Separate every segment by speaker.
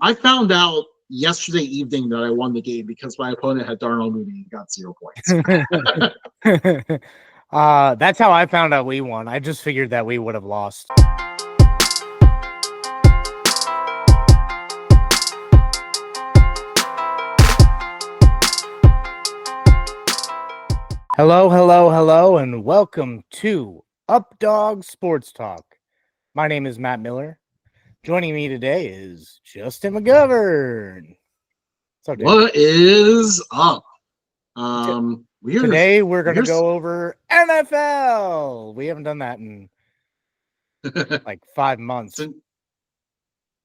Speaker 1: I found out yesterday evening that I won the game because my opponent had Darnell Mooney and got 0 points.
Speaker 2: That's how I found out we won. I just figured that we would have lost. Hello, and welcome to Updog Sports Talk. My name is Matt Miller. Joining me today is Justin McGovern. What's up, dude?
Speaker 1: What is up?
Speaker 2: Today we're going to go over NFL. We haven't done that in like 5 months.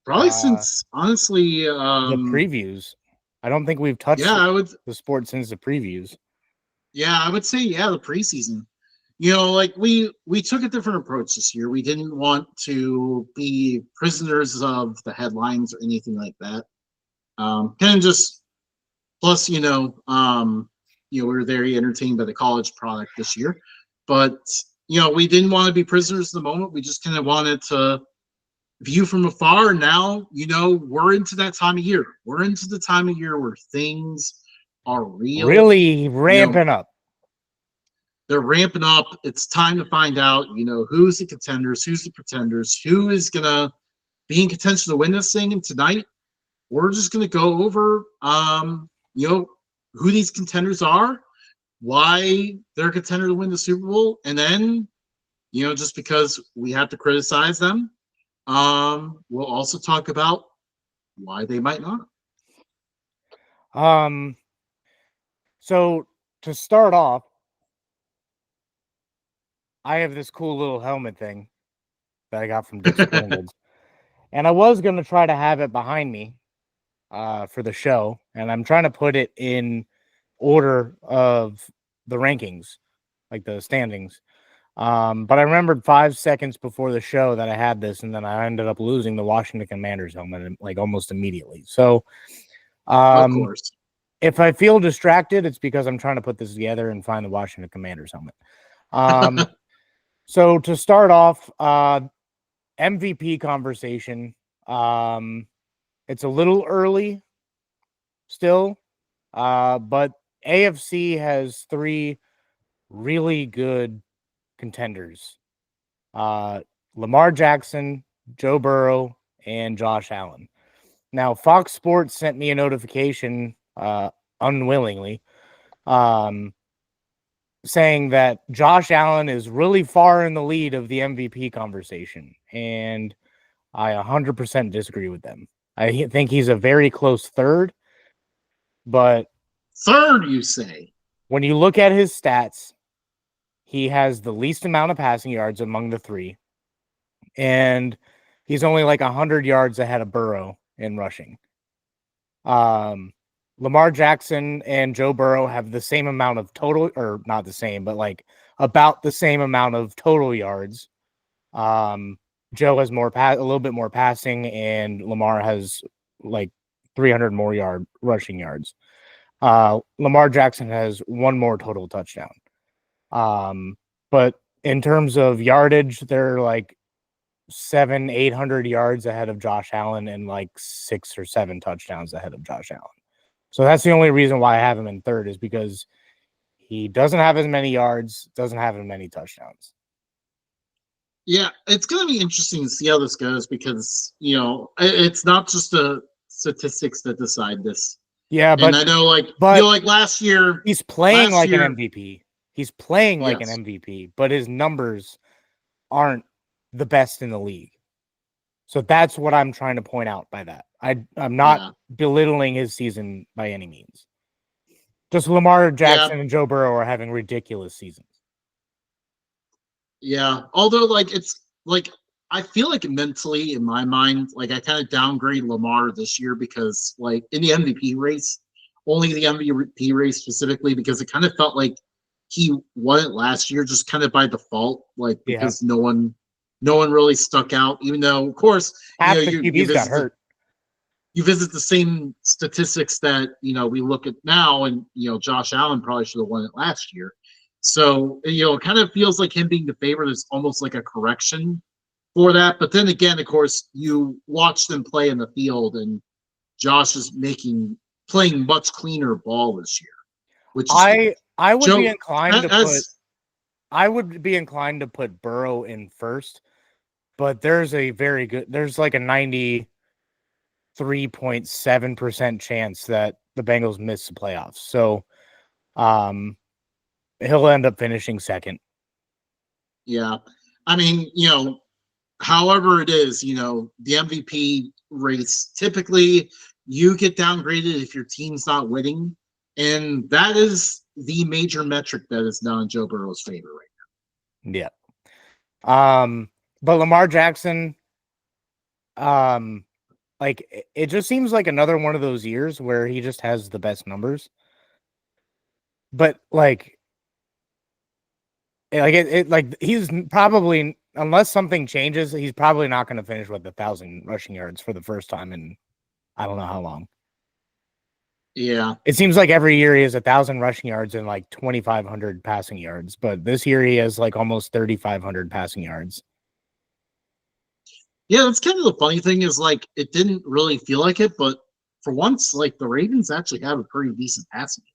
Speaker 1: Probably since, honestly,
Speaker 2: the previews. I don't think we've touched the sport since the previews.
Speaker 1: Yeah, I would say, the preseason. You know, like we took a different approach this year. We didn't want to be prisoners of the headlines or anything like that. Kind of just, plus, we were very entertained by the college product this year. But, we didn't want to be prisoners of the moment. We just kind of wanted to view from afar. Now, we're into that time of year. We're into the time of year where things are
Speaker 2: really ramping up.
Speaker 1: They're ramping up. It's time to find out, who's the contenders, who's the pretenders, who is going to be in contention to win this thing. And tonight, we're just going to go over, who these contenders are, why they're a contender to win the Super Bowl, and then, just because we have to criticize them, we'll also talk about why they might not.
Speaker 2: So to start off, I have this cool little helmet thing that I got from Dick's Sporting Goods, and I was going to try to have it behind me for the show, and I'm trying to put it in order of the rankings, like the standings. But I remembered 5 seconds before the show that I had this, and then I ended up losing the Washington Commanders helmet like almost immediately. So,
Speaker 1: of course,
Speaker 2: if I feel distracted, it's because I'm trying to put this together and find the Washington Commanders helmet. So to start off, MVP conversation. It's a little early still, but AFC has 3 really good contenders. Lamar Jackson, Joe Burrow, and Josh Allen. Now, Fox Sports sent me a notification unwillingly saying that Josh Allen is really far in the lead of the MVP conversation, and I 100% disagree with them. I think he's a very close third, but
Speaker 1: third, you say?
Speaker 2: When you look at his stats, he has the least amount of passing yards among the 3, and he's only like 100 yards ahead of Burrow in rushing. Lamar Jackson and Joe Burrow have the same amount of total, or not the same, but like about the same amount of total yards. Joe has a little bit more passing, and Lamar has like 300 more rushing yards. Lamar Jackson has 1 more total touchdown. But in terms of yardage, they're like 700-800 yards ahead of Josh Allen and like 6 or 7 touchdowns ahead of Josh Allen. So that's the only reason why I have him in third, is because he doesn't have as many yards, doesn't have as many touchdowns.
Speaker 1: Yeah, it's going to be interesting to see how this goes because, it's not just the statistics that decide this.
Speaker 2: Yeah, but
Speaker 1: I know, like last year,
Speaker 2: he's playing like an MVP. He's playing like an MVP, but his numbers aren't the best in the league. So that's what I'm trying to point out by that. I'm not belittling his season by any means. Just Lamar Jackson and Joe Burrow are having ridiculous seasons.
Speaker 1: Yeah, although it's I feel like mentally in my mind, I kind of downgrade Lamar this year because in the MVP race, only the MVP race specifically, because it kind of felt like he won it last year just kind of by default, because no one really stuck out, even though, of course,
Speaker 2: half the QBs got hurt.
Speaker 1: You visit the same statistics that, we look at now, and, Josh Allen probably should have won it last year. So, it kind of feels like him being the favorite is almost like a correction for that. But then again, of course, you watch them play in the field, and Josh is playing much cleaner ball this year, which is
Speaker 2: I would
Speaker 1: Joe,
Speaker 2: be inclined to
Speaker 1: as,
Speaker 2: put I would be inclined to put Burrow in first, but there's like a 93.7% chance that the Bengals miss the playoffs. So he'll end up finishing second.
Speaker 1: Yeah. I mean, however it is, the MVP race, typically you get downgraded if your team's not winning. And that is the major metric that is not in Joe Burrow's favor right
Speaker 2: now. Yeah. But Lamar Jackson, like it just seems like another one of those years where he just has the best numbers. But like he's probably, unless something changes, he's probably not going to finish with 1,000 rushing yards for the first time in I don't know how long.
Speaker 1: Yeah.
Speaker 2: It seems like every year he has 1,000 rushing yards and like 2,500 passing yards, but this year he has like almost 3,500 passing yards.
Speaker 1: Yeah, that's kind of the funny thing is like it didn't really feel like it, but for once, like the Ravens actually have a pretty decent passing game.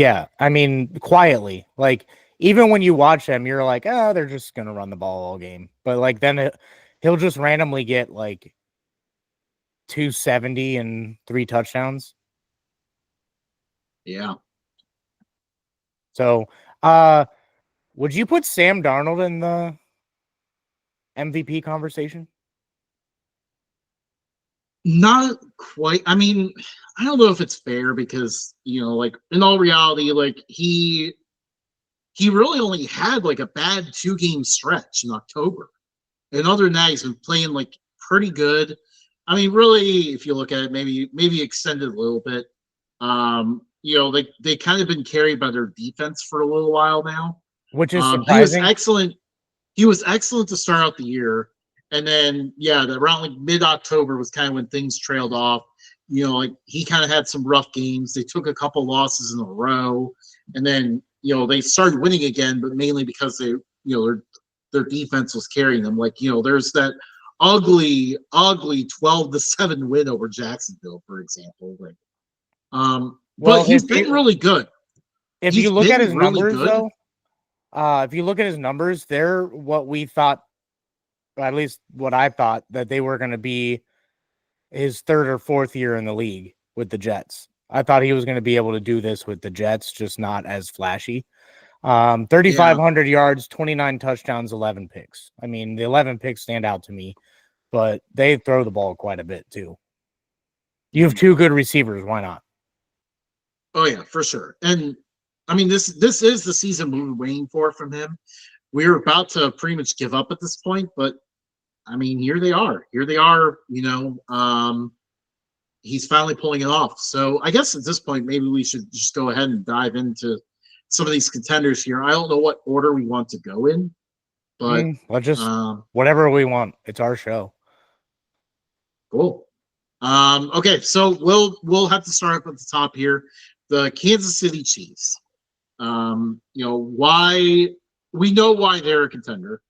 Speaker 2: Yeah, I mean, quietly, like even when you watch them, you're like, oh, they're just gonna run the ball all game. But like then he'll just randomly get like 270 and 3 touchdowns.
Speaker 1: Yeah.
Speaker 2: So, would you put Sam Darnold in the MVP conversation?
Speaker 1: Not quite. I mean, I don't know if it's fair because, like in all reality, like he really only had like a bad 2-game stretch in October. And other than that, he's been playing like pretty good. I mean, really, if you look at it, maybe extended a little bit. They kind of been carried by their defense for a little while now.
Speaker 2: Which is surprising.
Speaker 1: He was excellent. He was excellent to start out the year. And then, around like mid-October was kind of when things trailed off. Like he kind of had some rough games. They took a couple losses in a row. And then, they started winning again, but mainly because they, their defense was carrying them. Like, there's that ugly 12-7 win over Jacksonville, for example. Like, but he's been really good.
Speaker 2: If you look at his numbers, though, if you look at his numbers, they're what we thought, or at least what I thought, that they were going to be his 3rd or 4th year in the league with the Jets. I thought he was going to be able to do this with the Jets, just not as flashy. 3,500 yards, 29 touchdowns, 11 picks. I mean, the 11 picks stand out to me, but they throw the ball quite a bit too. You have 2 good receivers. Why not?
Speaker 1: Oh yeah, for sure. And I mean, this is the season we were waiting for from him. We were about to pretty much give up at this point, but I mean, here they are. He's finally pulling it off. So I guess at this point, maybe we should just go ahead and dive into some of these contenders here. I don't know what order we want to go in, but
Speaker 2: let's just whatever we want. It's our show.
Speaker 1: Cool. Okay, so we'll have to start up at the top here. The Kansas City Chiefs. Why we know why they're a contender.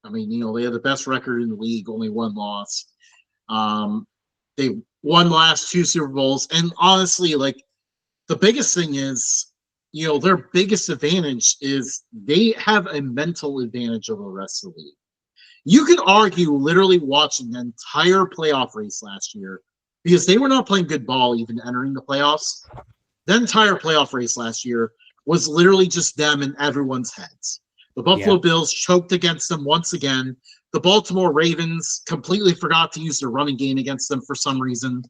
Speaker 1: I mean, they have the best record in the league, only 1 loss. They won the last 2 Super Bowls, and honestly, like the biggest thing is, their biggest advantage is they have a mental advantage over the rest of the league. You could argue literally watching the entire playoff race last year, because they were not playing good ball even entering the playoffs. The entire playoff race last year was literally just them in everyone's heads. The Buffalo Bills choked against them once again. The Baltimore Ravens completely forgot to use their running game against them for some reason.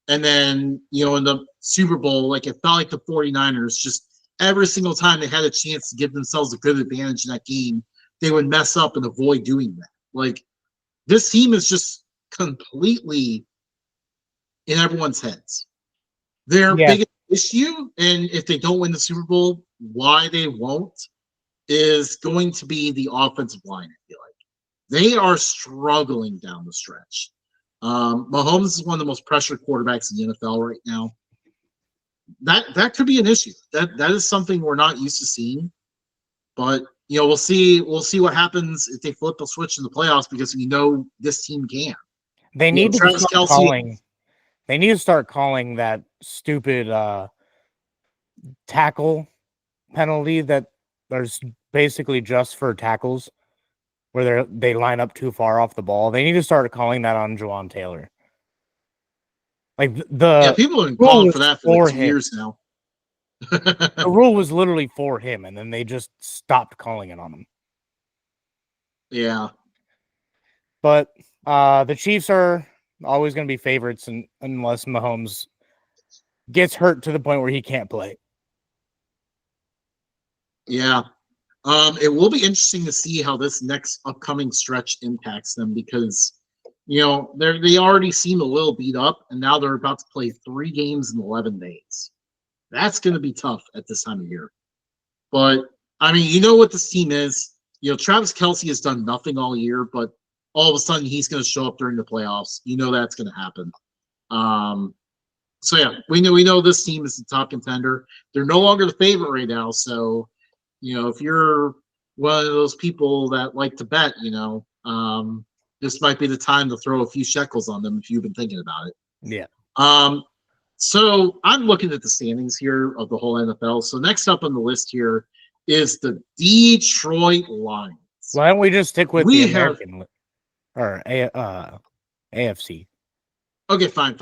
Speaker 1: And then, in the Super Bowl, like it felt like the 49ers, just every single time they had a chance to give themselves a good advantage in that game, they would mess up and avoid doing that. Like, this team is just completely in everyone's heads. Their biggest issue, and if they don't win the Super Bowl, why they won't, is going to be the offensive line, I feel like. They are struggling down the stretch. Mahomes is one of the most pressured quarterbacks in the NFL right now. That could be an issue. That is something we're not used to seeing. But we'll see what happens if they flip the switch in the playoffs, because we know this team can.
Speaker 2: They need to start calling. They need to start calling that stupid tackle penalty that there's basically just for tackles where they line up too far off the ball. They need to start calling that on Juwan Taylor. Like
Speaker 1: Yeah,
Speaker 2: the
Speaker 1: people have been
Speaker 2: rule
Speaker 1: calling
Speaker 2: was
Speaker 1: for that for
Speaker 2: for
Speaker 1: like 2
Speaker 2: him.
Speaker 1: years now.
Speaker 2: The rule was literally for him, and then they just stopped calling it on him.
Speaker 1: Yeah.
Speaker 2: But the Chiefs are always going to be favorites unless Mahomes gets hurt to the point where he can't play.
Speaker 1: Yeah. It will be interesting to see how this next upcoming stretch impacts them because, they already seem a little beat up, and now they're about to play 3 games in 11 days. That's going to be tough at this time of year. But, I mean, you know what this team is. Travis Kelce has done nothing all year, but all of a sudden he's going to show up during the playoffs. You know that's going to happen. So, yeah, we know this team is the top contender. They're no longer the favorite right now, so – if you're one of those people that like to bet, this might be the time to throw a few shekels on them if you've been thinking about it.
Speaker 2: Yeah.
Speaker 1: So I'm looking at the standings here of the whole NFL. So next up on the list here is the Detroit Lions.
Speaker 2: Why don't we just stick with the American or AFC?
Speaker 1: Okay, fine.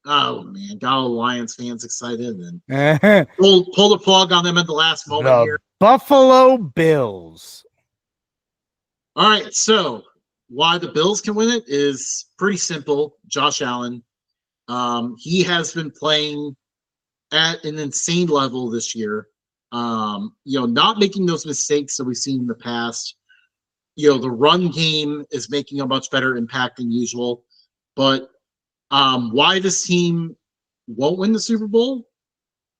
Speaker 1: Oh man, got all the Lions fans excited and pull the plug on them at the last moment here.
Speaker 2: Buffalo Bills.
Speaker 1: All right, so why the Bills can win it is pretty simple. Josh Allen, he has been playing at an insane level this year. Not making those mistakes that we've seen in the past. The run game is making a much better impact than usual. But why this team won't win the Super Bowl?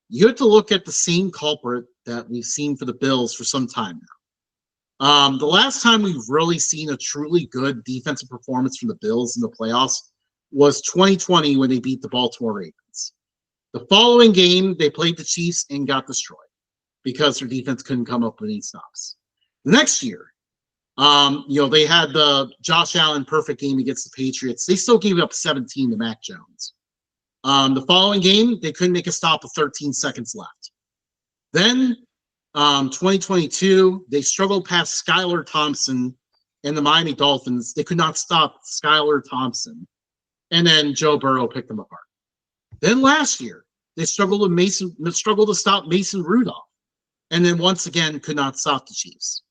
Speaker 1: You have to look at the same culprit that we've seen for the Bills for some time now. The last time we've really seen a truly good defensive performance from the Bills in the playoffs was 2020 when they beat the Baltimore Ravens. The following game, they played the Chiefs and got destroyed because their defense couldn't come up with any stops. The next year, they had the Josh Allen perfect game against the Patriots. They still gave up 17 to Mac Jones. The following game, they couldn't make a stop with 13 seconds left. Then, 2022, they struggled past Skylar Thompson and the Miami Dolphins. They could not stop Skylar Thompson. And then Joe Burrow picked them apart. Then last year, they struggled to stop Mason Rudolph. And then once again, could not stop the Chiefs.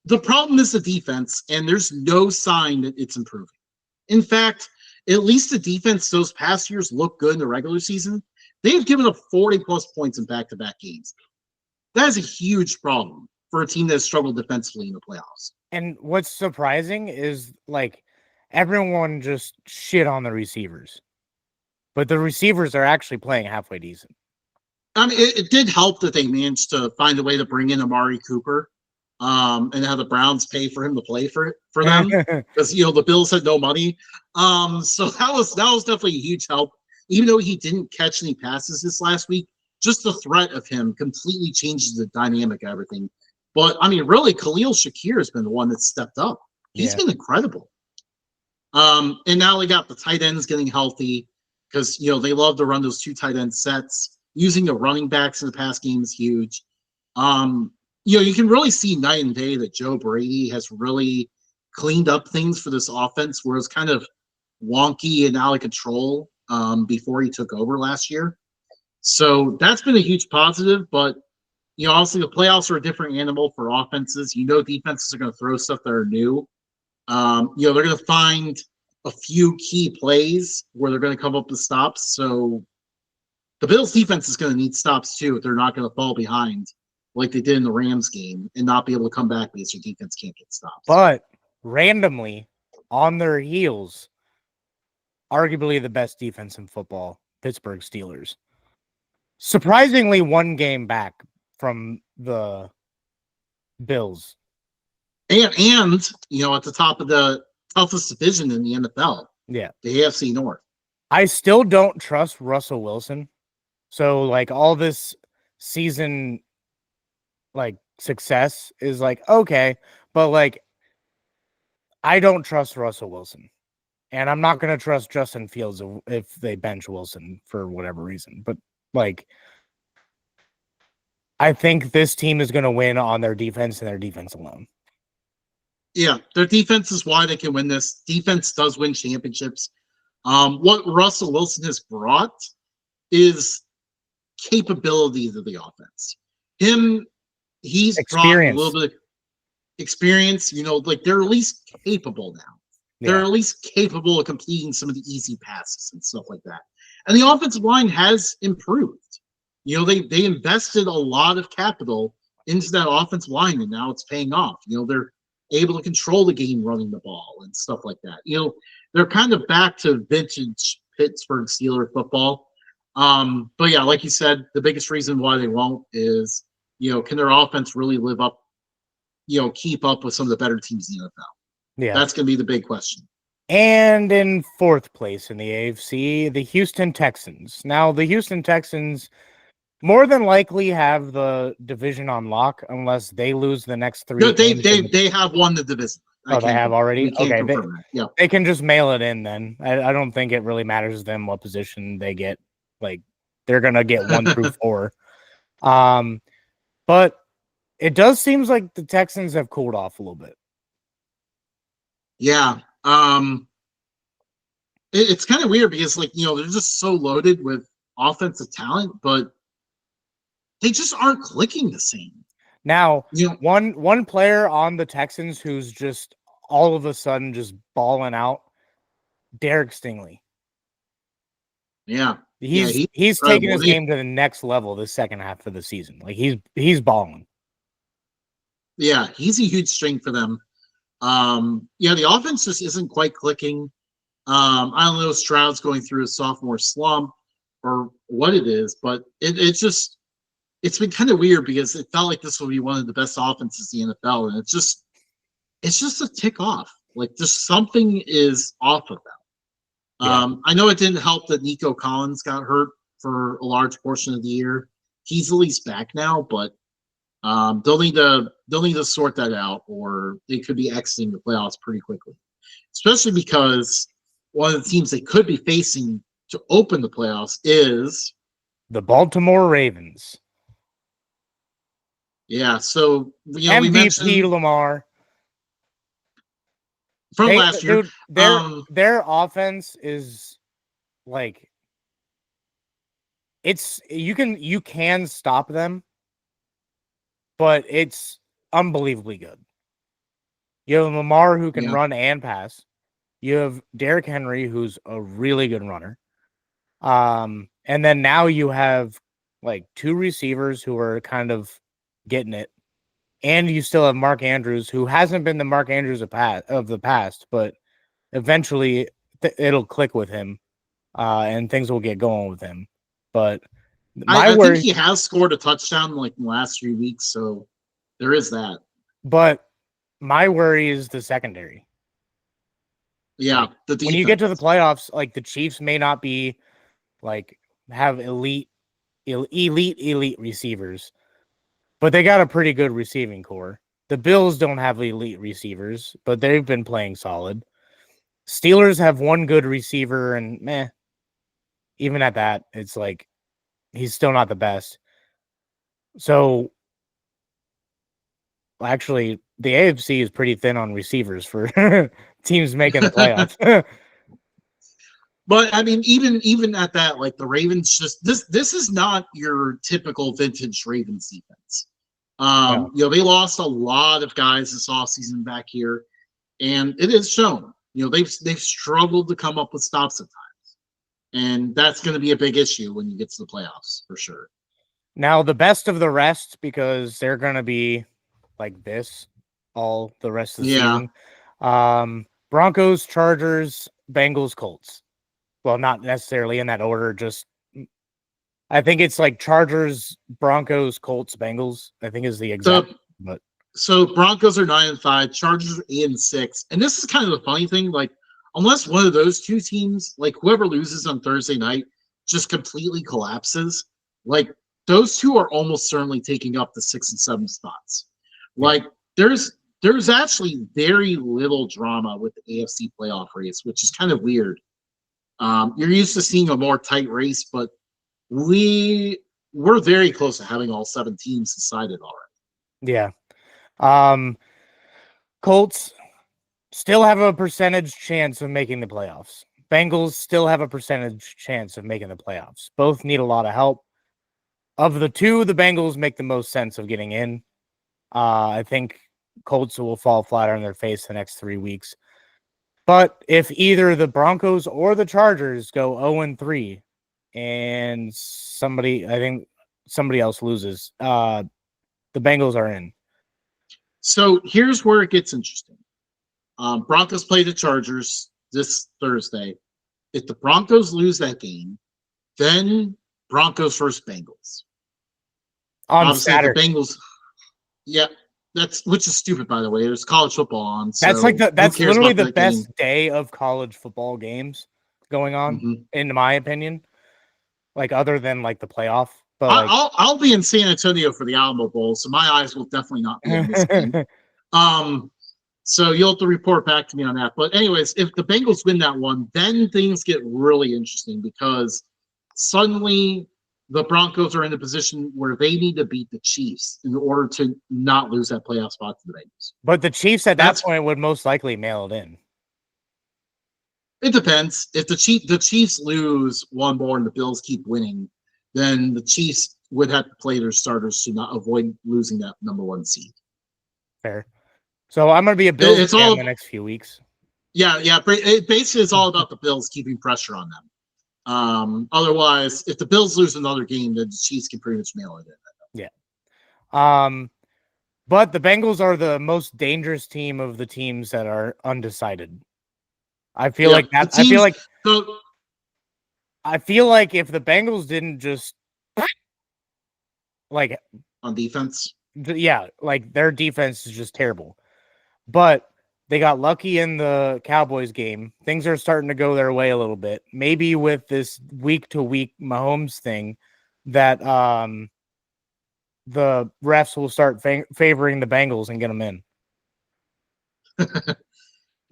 Speaker 1: The problem is the defense, and there's no sign that it's improving. In fact, at least the defense those past years looked good in the regular season. They've given up 40-plus points in back-to-back games. That is a huge problem for a team that has struggled defensively in the playoffs.
Speaker 2: And what's surprising is, everyone just shit on the receivers. But the receivers are actually playing halfway decent.
Speaker 1: I mean, it did help that they managed to find a way to bring in Amari Cooper and have the Browns pay for him to play for them because, the Bills had no money. So that was definitely a huge help. Even though he didn't catch any passes this last week, just the threat of him completely changes the dynamic of everything. But, I mean, really, Khalil Shakir has been the one that stepped up. He's been incredible. And now they got the tight ends getting healthy because, they love to run those 2 tight end sets. Using the running backs in the pass game is huge. You can really see night and day that Joe Brady has really cleaned up things for this offense where it's kind of wonky and out of control before he took over last year. So that's been a huge positive, but obviously the playoffs are a different animal for offenses. Defenses are going to throw stuff that are new. They're going to find a few key plays where they're going to come up with stops. So the Bills defense is going to need stops too if they're not going to fall behind like they did in the Rams game and not be able to come back because your defense can't get stops.
Speaker 2: But randomly, on their heels, arguably the best defense in football, Pittsburgh Steelers. Surprisingly, 1 game back from the Bills.
Speaker 1: And at the top of the toughest division in the NFL.
Speaker 2: Yeah.
Speaker 1: The AFC North.
Speaker 2: I still don't trust Russell Wilson. So, all this season, success is okay. But, I don't trust Russell Wilson. And I'm not going to trust Justin Fields if they bench Wilson for whatever reason. But, like, I think this team is going to win on their defense and their defense alone.
Speaker 1: Yeah, their defense is why they can win this. Defense does win championships. What Russell Wilson has brought is capability to the offense. He's brought a little bit of experience. Like they're at least capable now. They're at least capable of completing some of the easy passes and stuff like that. And the offensive line has improved. They invested a lot of capital into that offensive line, and now it's paying off. They're able to control the game running the ball and stuff like that. They're kind of back to vintage Pittsburgh Steelers football. But yeah, like you said, the biggest reason why they won't is, can their offense really live up, keep up with some of the better teams in the NFL?
Speaker 2: Yeah.
Speaker 1: That's going to be the big question.
Speaker 2: And in fourth place in the AFC, the Houston Texans. Now, the Houston Texans more than likely have the division on lock unless they lose the next three.
Speaker 1: No, they have won the division.
Speaker 2: They have already? Okay,
Speaker 1: they
Speaker 2: can just mail it in then. I don't think it really matters to them what position they get. Like, they're going to get 1 through 4. But it does seem like the Texans have cooled off a little bit.
Speaker 1: Yeah. It's kind of weird because, like, they're just so loaded with offensive talent, but they just aren't clicking the same.
Speaker 2: Now, one player on the Texans who's just all of a sudden just balling out, Derek Stingley.
Speaker 1: Yeah.
Speaker 2: He's taking his game to the next level this second half of the season. Like he's balling.
Speaker 1: Yeah, he's a huge strength for them. The offense just isn't quite clicking. I don't know if Stroud's going through a sophomore slump or what it is, but it's been kind of weird because it felt like this would be one of the best offenses in the NFL, and it's just a tick off. Like just something is off of them. I know it didn't help that Nico Collins got hurt for a large portion of the year. He's at least back now, but they'll need to sort that out, or they could be exiting the playoffs pretty quickly. Especially because one of the teams they could be facing to open the playoffs is
Speaker 2: the Baltimore Ravens.
Speaker 1: Yeah, so
Speaker 2: MVP
Speaker 1: we mentioned
Speaker 2: Lamar
Speaker 1: from last year.
Speaker 2: Dude, their offense is like you can stop them, but it's unbelievably good. You have Lamar who can run and pass. You have Derrick Henry who's a really good runner. And then now you have like 2 receivers who are kind of getting it. And you still have Mark Andrews, who hasn't been the Mark Andrews of the past, but eventually it'll click with him, and things will get going with him. But
Speaker 1: I think he has scored a touchdown like in the last 3 weeks, so there is that.
Speaker 2: But my worry is the secondary.
Speaker 1: Yeah,
Speaker 2: like, when you get to the playoffs, like the Chiefs may not be like have elite receivers, but they got a pretty good receiving core. The Bills don't have elite receivers, but they've been playing solid. Steelers have one good receiver, and even at that, it's like he's still not the best. So, actually, the AFC is pretty thin on receivers for teams making the playoffs.
Speaker 1: But I mean, even at that, like the Ravens, just this is not your typical vintage Ravens defense. They lost a lot of guys this offseason back here, and it is shown. They've struggled to come up with stops at times, and that's going to be a big issue when you get to the playoffs for sure.
Speaker 2: Now, the best of the rest, because they're going to be like this all the rest of the season. Broncos, Chargers, Bengals, Colts. Well, not necessarily in that order. Just I think it's like Chargers, Broncos, Colts, Bengals. I think is the exact.
Speaker 1: So Broncos are 9-5, Chargers are 8-6, and this is kind of the funny thing. Like, unless one of those two teams, like whoever loses on Thursday night, just completely collapses, like those two are almost certainly taking up the 6 and 7 spots. Like, there's There's actually very little drama with the AFC playoff race, which is kind of weird. You're used to seeing a more tight race, but we're very close to having all 7 teams decided already.
Speaker 2: Yeah. Colts still have a percentage chance of making the playoffs. Bengals still have a percentage chance of making the playoffs. Both need a lot of help. Of the two, the Bengals make the most sense of getting in. I think Colts will fall flat on their face the next 3 weeks. But if either the Broncos or the Chargers go 0-3 and I think somebody else loses, the Bengals are in.
Speaker 1: So here's where it gets interesting. Broncos play the Chargers this Thursday. If the Broncos lose that game, then Broncos versus Bengals.
Speaker 2: On
Speaker 1: Obviously,
Speaker 2: Saturday.
Speaker 1: the Bengals. Yeah, which is stupid, by the way. There's college football on. So
Speaker 2: that's literally the best day of college football games going on, in my opinion. Like other than like the playoff. But
Speaker 1: I'll be in San Antonio for the Alamo Bowl, so my eyes will definitely not be on this game. So you'll have to report back to me on that. But anyways, if the Bengals win that one, then things get really interesting because suddenly the Broncos are in a position where they need to beat the Chiefs in order to not lose that playoff spot to the Bengals.
Speaker 2: But the Chiefs at that point would most likely mail it in.
Speaker 1: It depends. If the Chiefs lose one more and the Bills keep winning, then the Chiefs would have to play their starters to not avoid losing that number 1 seed.
Speaker 2: Fair. So I'm going to be a Bills fan the next few weeks.
Speaker 1: Yeah. It basically is all about the Bills keeping pressure on them. Otherwise, if the Bills lose another game, then the Chiefs can pretty much mail it in.
Speaker 2: Yeah. But the Bengals are the most dangerous team of the teams that are undecided. I feel like that. I feel like if the Bengals didn't just like
Speaker 1: on defense,
Speaker 2: like their defense is just terrible. But they got lucky in the Cowboys game. Things are starting to go their way a little bit. Maybe with this week-to-week Mahomes thing, that the refs will start favoring the Bengals and get them in.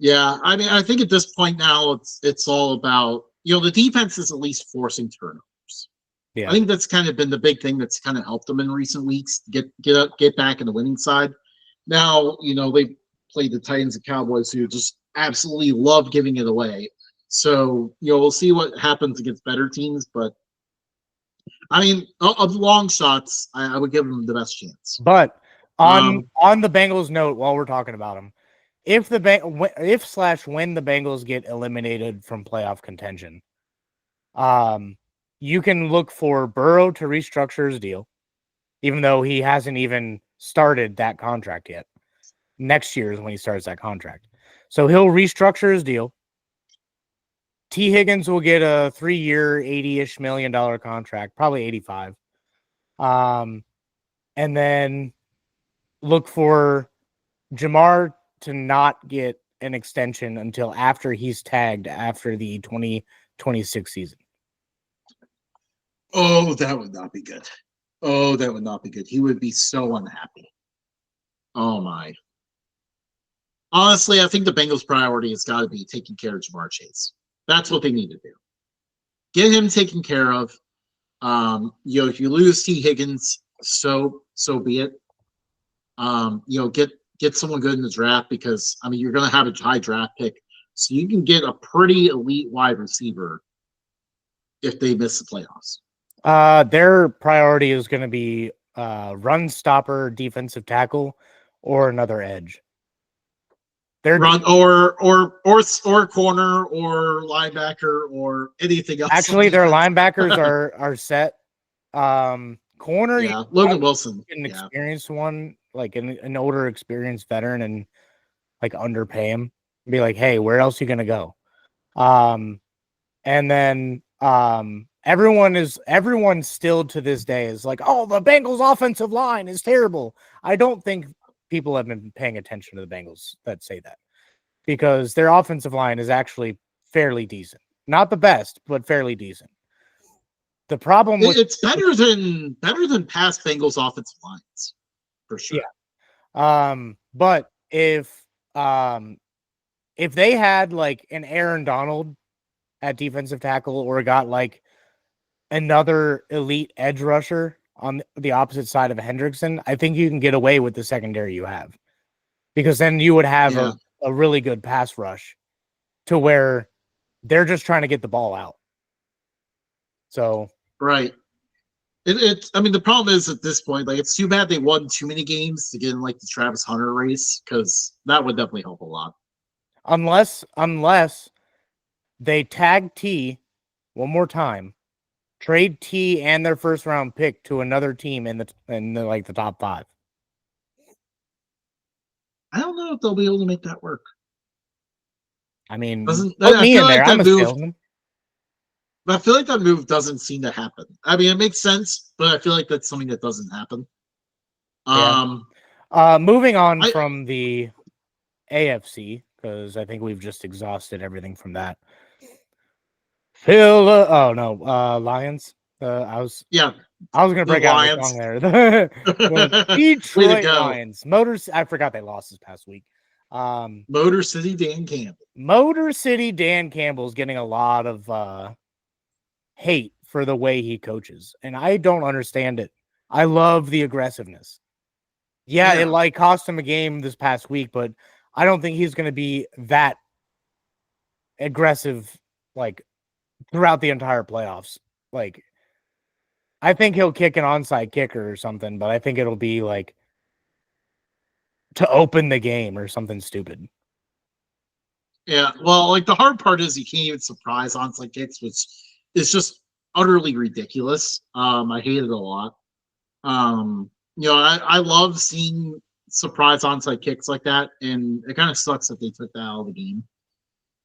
Speaker 1: Yeah, I mean, I think at this point now, it's all about, the defense is at least forcing turnovers. Yeah, I think that's kind of been the big thing that's kind of helped them in recent weeks to get back in the winning side. Now, they played the Titans and Cowboys, who just absolutely love giving it away. So, we'll see what happens against better teams. But, I mean, of long shots, I would give them the best chance.
Speaker 2: But on the Bengals note, while we're talking about them, when the Bengals get eliminated from playoff contention, you can look for Burrow to restructure his deal, even though he hasn't even started that contract yet. Next year is when he starts that contract. So he'll restructure his deal. T. Higgins will get a 3-year, $80-ish million contract, probably 85. And then look for Jamar to not get an extension until after he's tagged after the 2026 season.
Speaker 1: Oh, that would not be good. Oh, that would not be good. He would be so unhappy. Oh, my. Honestly, I think the Bengals' priority has got to be taking care of Jamar Chase. That's what they need to do. Get him taken care of. If you lose T. Higgins, so be it. Get someone good in the draft because, I mean, you're going to have a high draft pick. So you can get a pretty elite wide receiver if they miss the playoffs.
Speaker 2: Their priority is going to be run stopper, defensive tackle, or another edge.
Speaker 1: Run or corner or linebacker or anything else.
Speaker 2: Actually, their linebackers are set. Corner,
Speaker 1: yeah, Logan Wilson,
Speaker 2: an experienced one, like an older, experienced veteran, and like underpay him. Be like, hey, where else are you gonna go? And then everyone still to this day is like, oh, the Bengals offensive line is terrible. I don't think people have been paying attention to the Bengals that say that, because their offensive line is actually fairly decent. Not the best, but fairly decent. The problem
Speaker 1: it's better than past Bengals offensive lines, for sure.
Speaker 2: Yeah. But if they had like an Aaron Donald at defensive tackle or got like another elite edge rusher on the opposite side of Hendrickson, I think you can get away with the secondary you have, because then you would have
Speaker 1: Yeah.
Speaker 2: a really good pass rush to where they're just trying to get the ball out. So
Speaker 1: Right. It's I mean, the problem is at this point, like, it's too bad they won too many games to get in like the Travis Hunter race, because that would definitely help a lot.
Speaker 2: unless they tag T one more time, trade T and their first round pick to another team in the like the top 5.
Speaker 1: I don't know if they'll be able to make that work.
Speaker 2: I mean,
Speaker 1: Doesn't
Speaker 2: put
Speaker 1: I
Speaker 2: me
Speaker 1: feel
Speaker 2: in there.
Speaker 1: like
Speaker 2: I'm
Speaker 1: that
Speaker 2: a
Speaker 1: move?
Speaker 2: salesman.
Speaker 1: But I feel like that move doesn't seem to happen. I mean, it makes sense, but I feel like that's something that doesn't happen.
Speaker 2: Yeah. Moving on from the AFC, because I think we've just exhausted everything from that. Lions. I was gonna break out the song there. The Detroit Lions. Motors. I forgot they lost this past week.
Speaker 1: Motor City Dan Campbell.
Speaker 2: Motor City Dan Campbell's getting a lot of hate for the way he coaches, and I don't understand it. I love the aggressiveness. Yeah, it like cost him a game this past week, but I don't think he's going to be that aggressive like throughout the entire playoffs. Like, I think he'll kick an onside kicker or something, but I think it'll be like to open the game or something stupid.
Speaker 1: Yeah, well, like the hard part is you can't even surprise onside kicks, which is just utterly ridiculous. I hate it a lot. I love seeing surprise onside kicks like that, and it kind of sucks that they took that out of the game.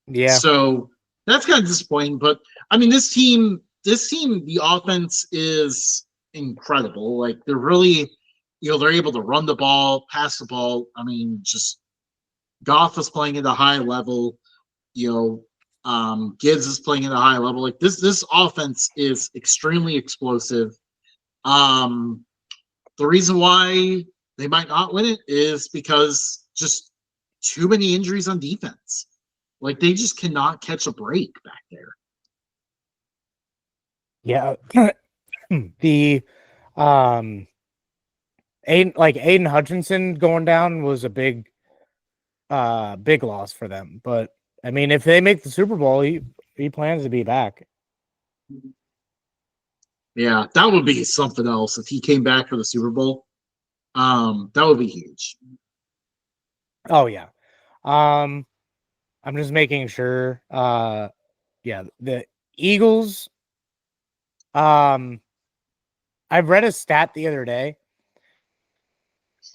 Speaker 2: Yeah.
Speaker 1: So that's kind of disappointing. But I mean, this team, the offense is incredible. Like, they're really, they're able to run the ball, pass the ball. I mean, just Goff is playing at a high level. Gibbs is playing at a high level. Like, this offense is extremely explosive. The reason why they might not win it is because just too many injuries on defense. Like, they just cannot catch a break back there.
Speaker 2: Yeah. The Aiden Hutchinson going down was a big loss for them. But I mean, if they make the Super Bowl, he plans to be back.
Speaker 1: Yeah, that would be something else if he came back for the Super Bowl. That would be huge.
Speaker 2: Oh yeah. I'm just making sure. Yeah, the Eagles. I've read a stat the other day.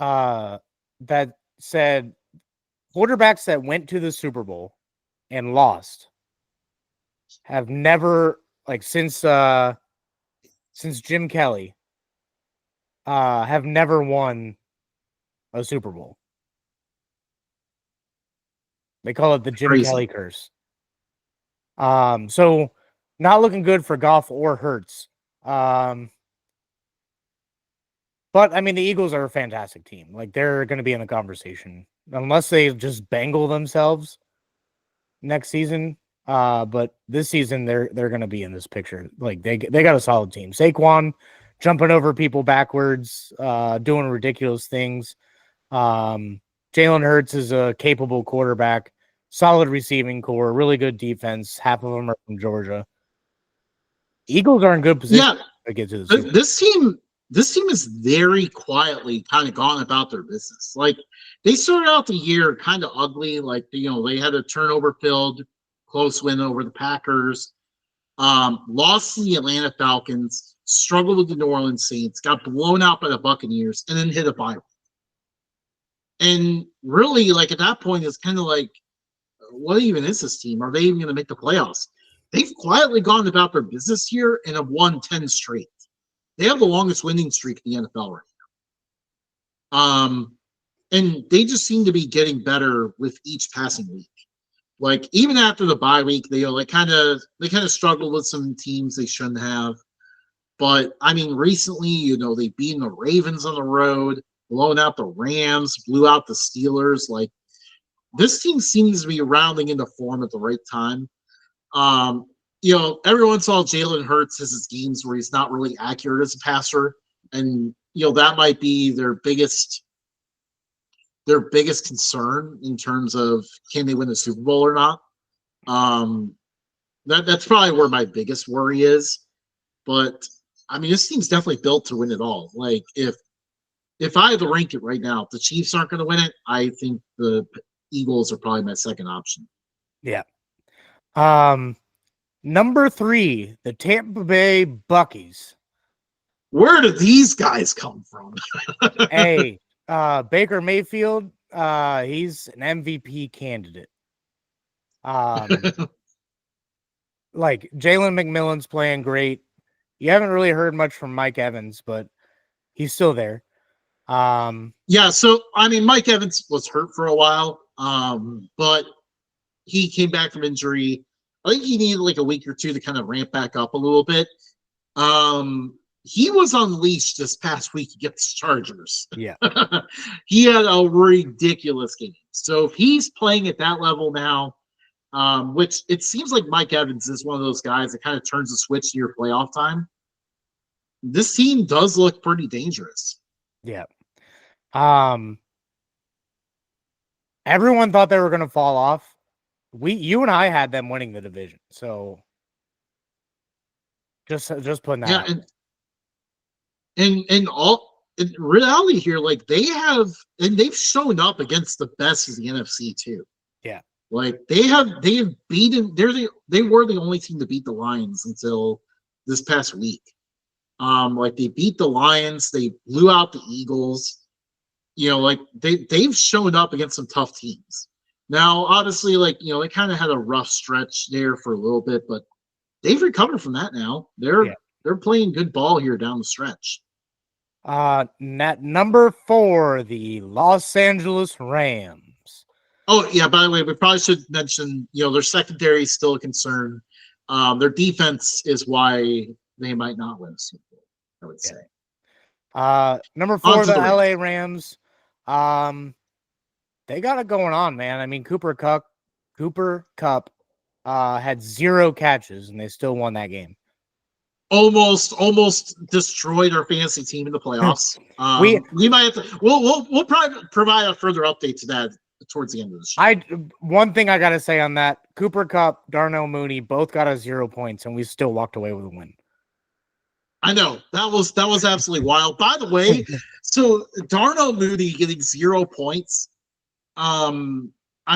Speaker 2: That said quarterbacks that went to the Super Bowl and lost have never, like, since Jim Kelly, have never won a Super Bowl. They call it the Jim Kelly curse. So not looking good for Goff or Hurts. But I mean, the Eagles are a fantastic team. Like, they're going to be in the conversation unless they just bangle themselves next season. But this season they're going to be in this picture. Like, they got a solid team. Saquon jumping over people backwards, doing ridiculous things. Jalen Hurts is a capable quarterback, solid receiving core, really good defense. Half of them are from Georgia. Eagles are in good position to get to the Super Bowl.
Speaker 1: This team is very quietly kind of gone about their business. Like, they started out the year kind of ugly. Like, they had a turnover-filled close win over the Packers, lost to the Atlanta Falcons, struggled with the New Orleans Saints, got blown out by the Buccaneers, and then hit a bye week. And really, like, at that point, it's kind of like, what even is this team? Are they even going to make the playoffs? They've quietly gone about their business here and have won 10 straight. They have the longest winning streak in the NFL right now. And they just seem to be getting better with each passing week. Like, even after the bye week, they kind of struggled with some teams they shouldn't have. But I mean, recently, they beat the Ravens on the road. blown out the Rams, blew out the Steelers. Like, this team seems to be rounding into form at the right time. Everyone saw Jalen Hurts has his games where he's not really accurate as a passer, and that might be their biggest concern in terms of can they win the Super Bowl or not. That's probably where my biggest worry is. But I mean, this team's definitely built to win it all. Like, if I had to rank it right now, if the Chiefs aren't going to win it, I think the Eagles are probably my second option.
Speaker 2: Yeah. Number 3, the Tampa Bay Buccaneers.
Speaker 1: Where do these guys come from?
Speaker 2: Hey, Baker Mayfield, he's an MVP candidate. Like, Jalen McMillan's playing great. You haven't really heard much from Mike Evans, but he's still there.
Speaker 1: Yeah, so I mean, Mike Evans was hurt for a while, but he came back from injury. I think he needed like a week or two to kind of ramp back up a little bit. He was unleashed this past week against Chargers.
Speaker 2: Yeah.
Speaker 1: He had a ridiculous game. So if he's playing at that level now, which it seems like Mike Evans is one of those guys that kind of turns the switch to your playoff time, this team does look pretty dangerous.
Speaker 2: Yeah. Everyone thought they were going to fall off. You and I had them winning the division. So just putting that out.
Speaker 1: And in reality here, like they've shown up against the best of the NFC too.
Speaker 2: Yeah.
Speaker 1: Like they have beaten they were the only team to beat the Lions until this past week. Like they beat the Lions, they blew out the Eagles. Like they've shown up against some tough teams. Now, obviously, like they kind of had a rough stretch there for a little bit, but they've recovered from that now. They're playing good ball here down the stretch.
Speaker 2: Number 4, the Los Angeles Rams.
Speaker 1: Oh yeah, by the way, we probably should mention their secondary is still a concern. Their defense is why they might not win a Super Bowl, I would say.
Speaker 2: Number 4, the LA Rams. They got it going on, man. I mean, Cooper Kupp had 0 catches, and they still won that game.
Speaker 1: Almost destroyed our fantasy team in the playoffs. We might have to. We'll probably provide a further update to that towards the end of the show.
Speaker 2: One thing I gotta say on that: Cooper Kupp, Darnell Mooney both got us 0 points, and we still walked away with a win.
Speaker 1: I know that was absolutely wild. By the way, so Darnell Mooney getting 0 points. I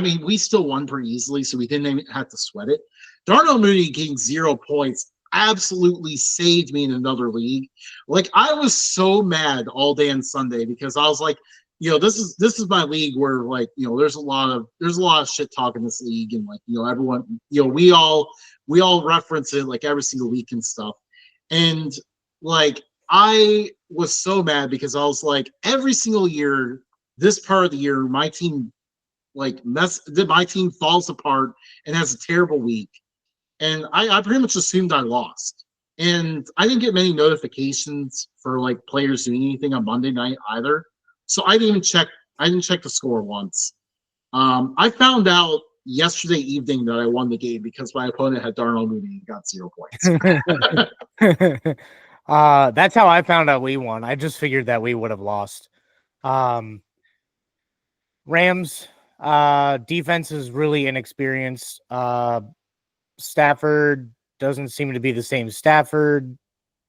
Speaker 1: mean, we still won pretty easily, so we didn't even have to sweat it. Darnell Mooney getting 0 points absolutely saved me in another league. Like, I was so mad all day on Sunday because I was like, this is my league where like there's a lot of shit talk in this league, and like everyone we all reference it like every single week and stuff. And like I was so mad because I was like, every single year, this part of the year, my team falls apart and has a terrible week. And I pretty much assumed I lost. And I didn't get many notifications for like players doing anything on Monday night either. So I didn't check the score once. I found out yesterday evening that I won the game because my opponent had Darnell Mooney and got 0 points.
Speaker 2: That's how I found out we won. I just figured that we would have lost. Rams defense is really inexperienced. Stafford doesn't seem to be the same Stafford.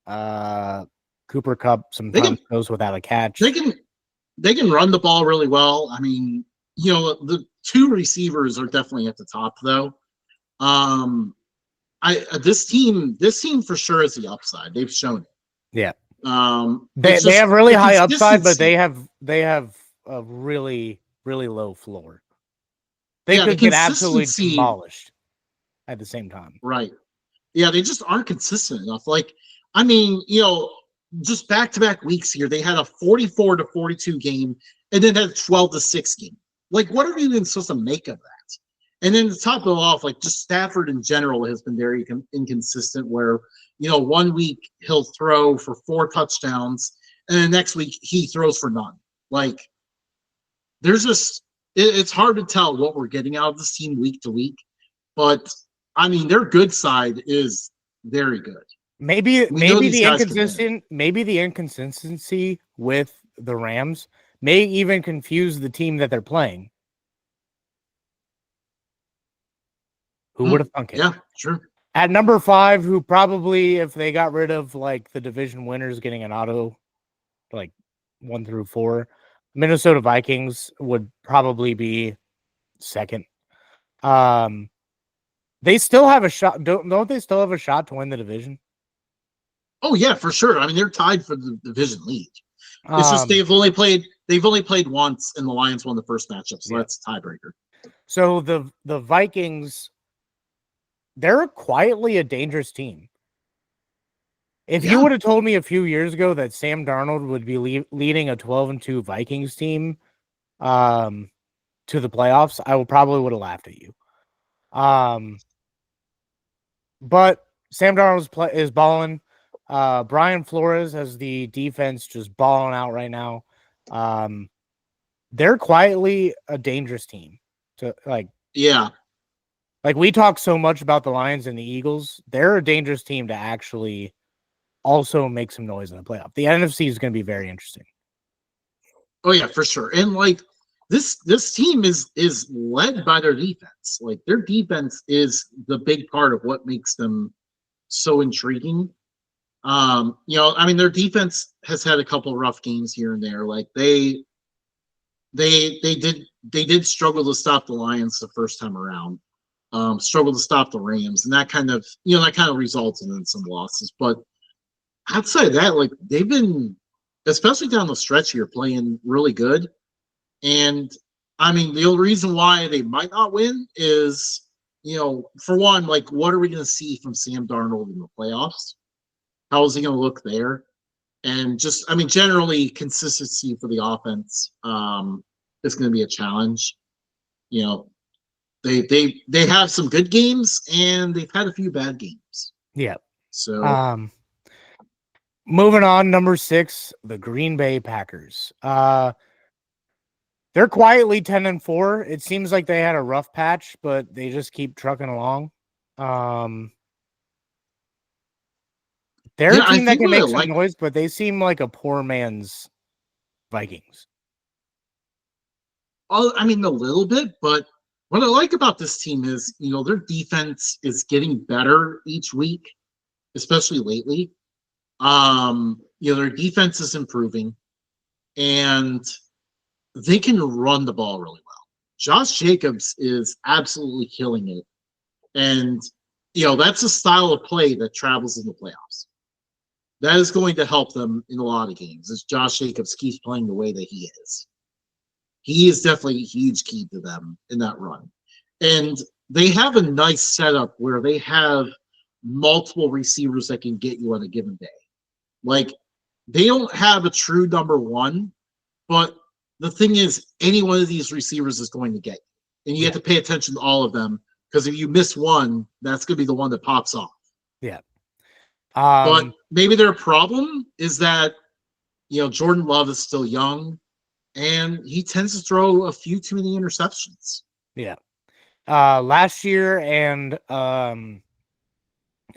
Speaker 2: Cooper Kupp sometimes goes without a catch.
Speaker 1: They can run the ball really well. I mean, the 2 receivers are definitely at the top though. This team for sure is the upside. They've shown it.
Speaker 2: Yeah. They have really high upside, but they have a really, really low floor. They could get absolutely demolished at the same time.
Speaker 1: Right. Yeah, they just aren't consistent enough. Like, I mean, just back-to-back weeks here, they had a 44-42 game and then had a 12-6 game. Like, what are we even supposed to make of that? And then to top it off, like, just Stafford in general has been very inconsistent where, 1 week he'll throw for 4 touchdowns and the next week he throws for none. Like, there's just it's hard to tell what we're getting out of this team week to week. But I mean, their good side is very good.
Speaker 2: Maybe
Speaker 1: We know these
Speaker 2: the
Speaker 1: guys can win.
Speaker 2: the inconsistency with the Rams may even confuse the team that they're playing. Who would have thunk it?
Speaker 1: Yeah, sure.
Speaker 2: At number 5, who probably, if they got rid of like the division winners getting an auto, like 1 through 4, Minnesota Vikings would probably be second. They still have a shot. Don't they still have a shot to win the division?
Speaker 1: Oh yeah, for sure. I mean, they're tied for the division lead. It's just
Speaker 2: Um,
Speaker 1: they've only played once, and the Lions won the first matchup, so that's a tiebreaker.
Speaker 2: So the Vikings, they're quietly a dangerous team. If you would have told me a few years ago that Sam Darnold would be leading a 12-2 Vikings team to the playoffs, I probably would have laughed at you. But Sam Darnold is balling. Brian Flores has the defense just balling out right now. They're quietly a dangerous team. Like we talk so much about the Lions and the Eagles. They're a dangerous team to actually also make some noise in the playoff. The NFC is going to be very interesting.
Speaker 1: Oh yeah, for sure. And like this team is led by their defense. Like their defense is the big part of what makes them so intriguing. You know, I mean, their defense has had a couple rough games here and there. Like they did struggle to stop the Lions the first time around. Struggled to stop the Rams, and that kind of resulted in some losses. But outside of that, like they've been, especially down the stretch here, playing really good. And I mean, the only reason why they might not win is, you know, for one, like what are we going to see from Sam Darnold in the playoffs? How is he going to look there? And just, I mean, generally consistency for the offense is going to be a challenge. You know, they have some good games and they've had a few bad games.
Speaker 2: Yeah.
Speaker 1: So
Speaker 2: moving on, number 6, the Green Bay Packers. They're quietly 10-4. It seems like they had a rough patch, but they just keep trucking along. They're a team that can make some noise, but they seem like a poor man's Vikings.
Speaker 1: I mean, a little bit, but what I like about this team is, you know, their defense is getting better each week, especially lately. You know, their defense is improving, and they can run the ball really well. Josh Jacobs is absolutely killing it. And, you know, that's a style of play that travels in the playoffs. That is going to help them in a lot of games as Josh Jacobs keeps playing the way that he is. He is definitely a huge key to them in that run. And they have a nice setup where they have multiple receivers that can get you on a given day. Like, they don't have a true number one, but the thing is, any one of these receivers is going to get you. And you have to pay attention to all of them, because if you miss one, that's going to be the one that pops off.
Speaker 2: Yeah.
Speaker 1: But maybe their problem is that, you know, Jordan Love is still young, and he tends to throw a few too many interceptions.
Speaker 2: Yeah. Last year and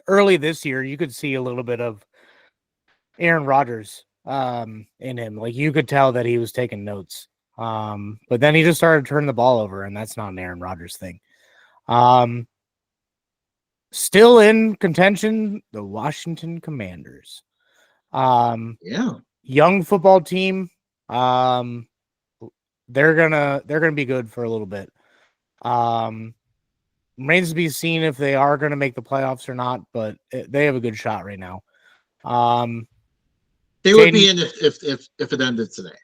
Speaker 2: early this year, you could see a little bit of Aaron Rodgers in him. Like, you could tell that he was taking notes. But then he just started turning the ball over, and that's not an Aaron Rodgers thing. Still in contention, the Washington Commanders. Young football team. They're gonna be good for a little bit. Remains to be seen if they are gonna make the playoffs or not, but they have a good shot right now.
Speaker 1: They would be in if it ended today.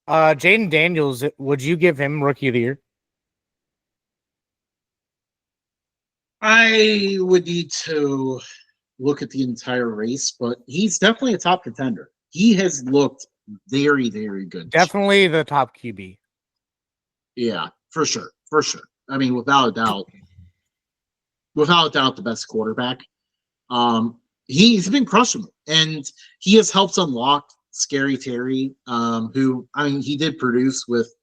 Speaker 2: Jaden Daniels, would you give him Rookie of the Year?
Speaker 1: I would need to look at the entire race, but he's definitely a top contender. He has looked very, very good.
Speaker 2: Definitely the top QB.
Speaker 1: Yeah, for sure. For sure. I mean, without a doubt, the best quarterback. He's been crushing it, and he has helped unlock Scary Terry, who, I mean, he did produce with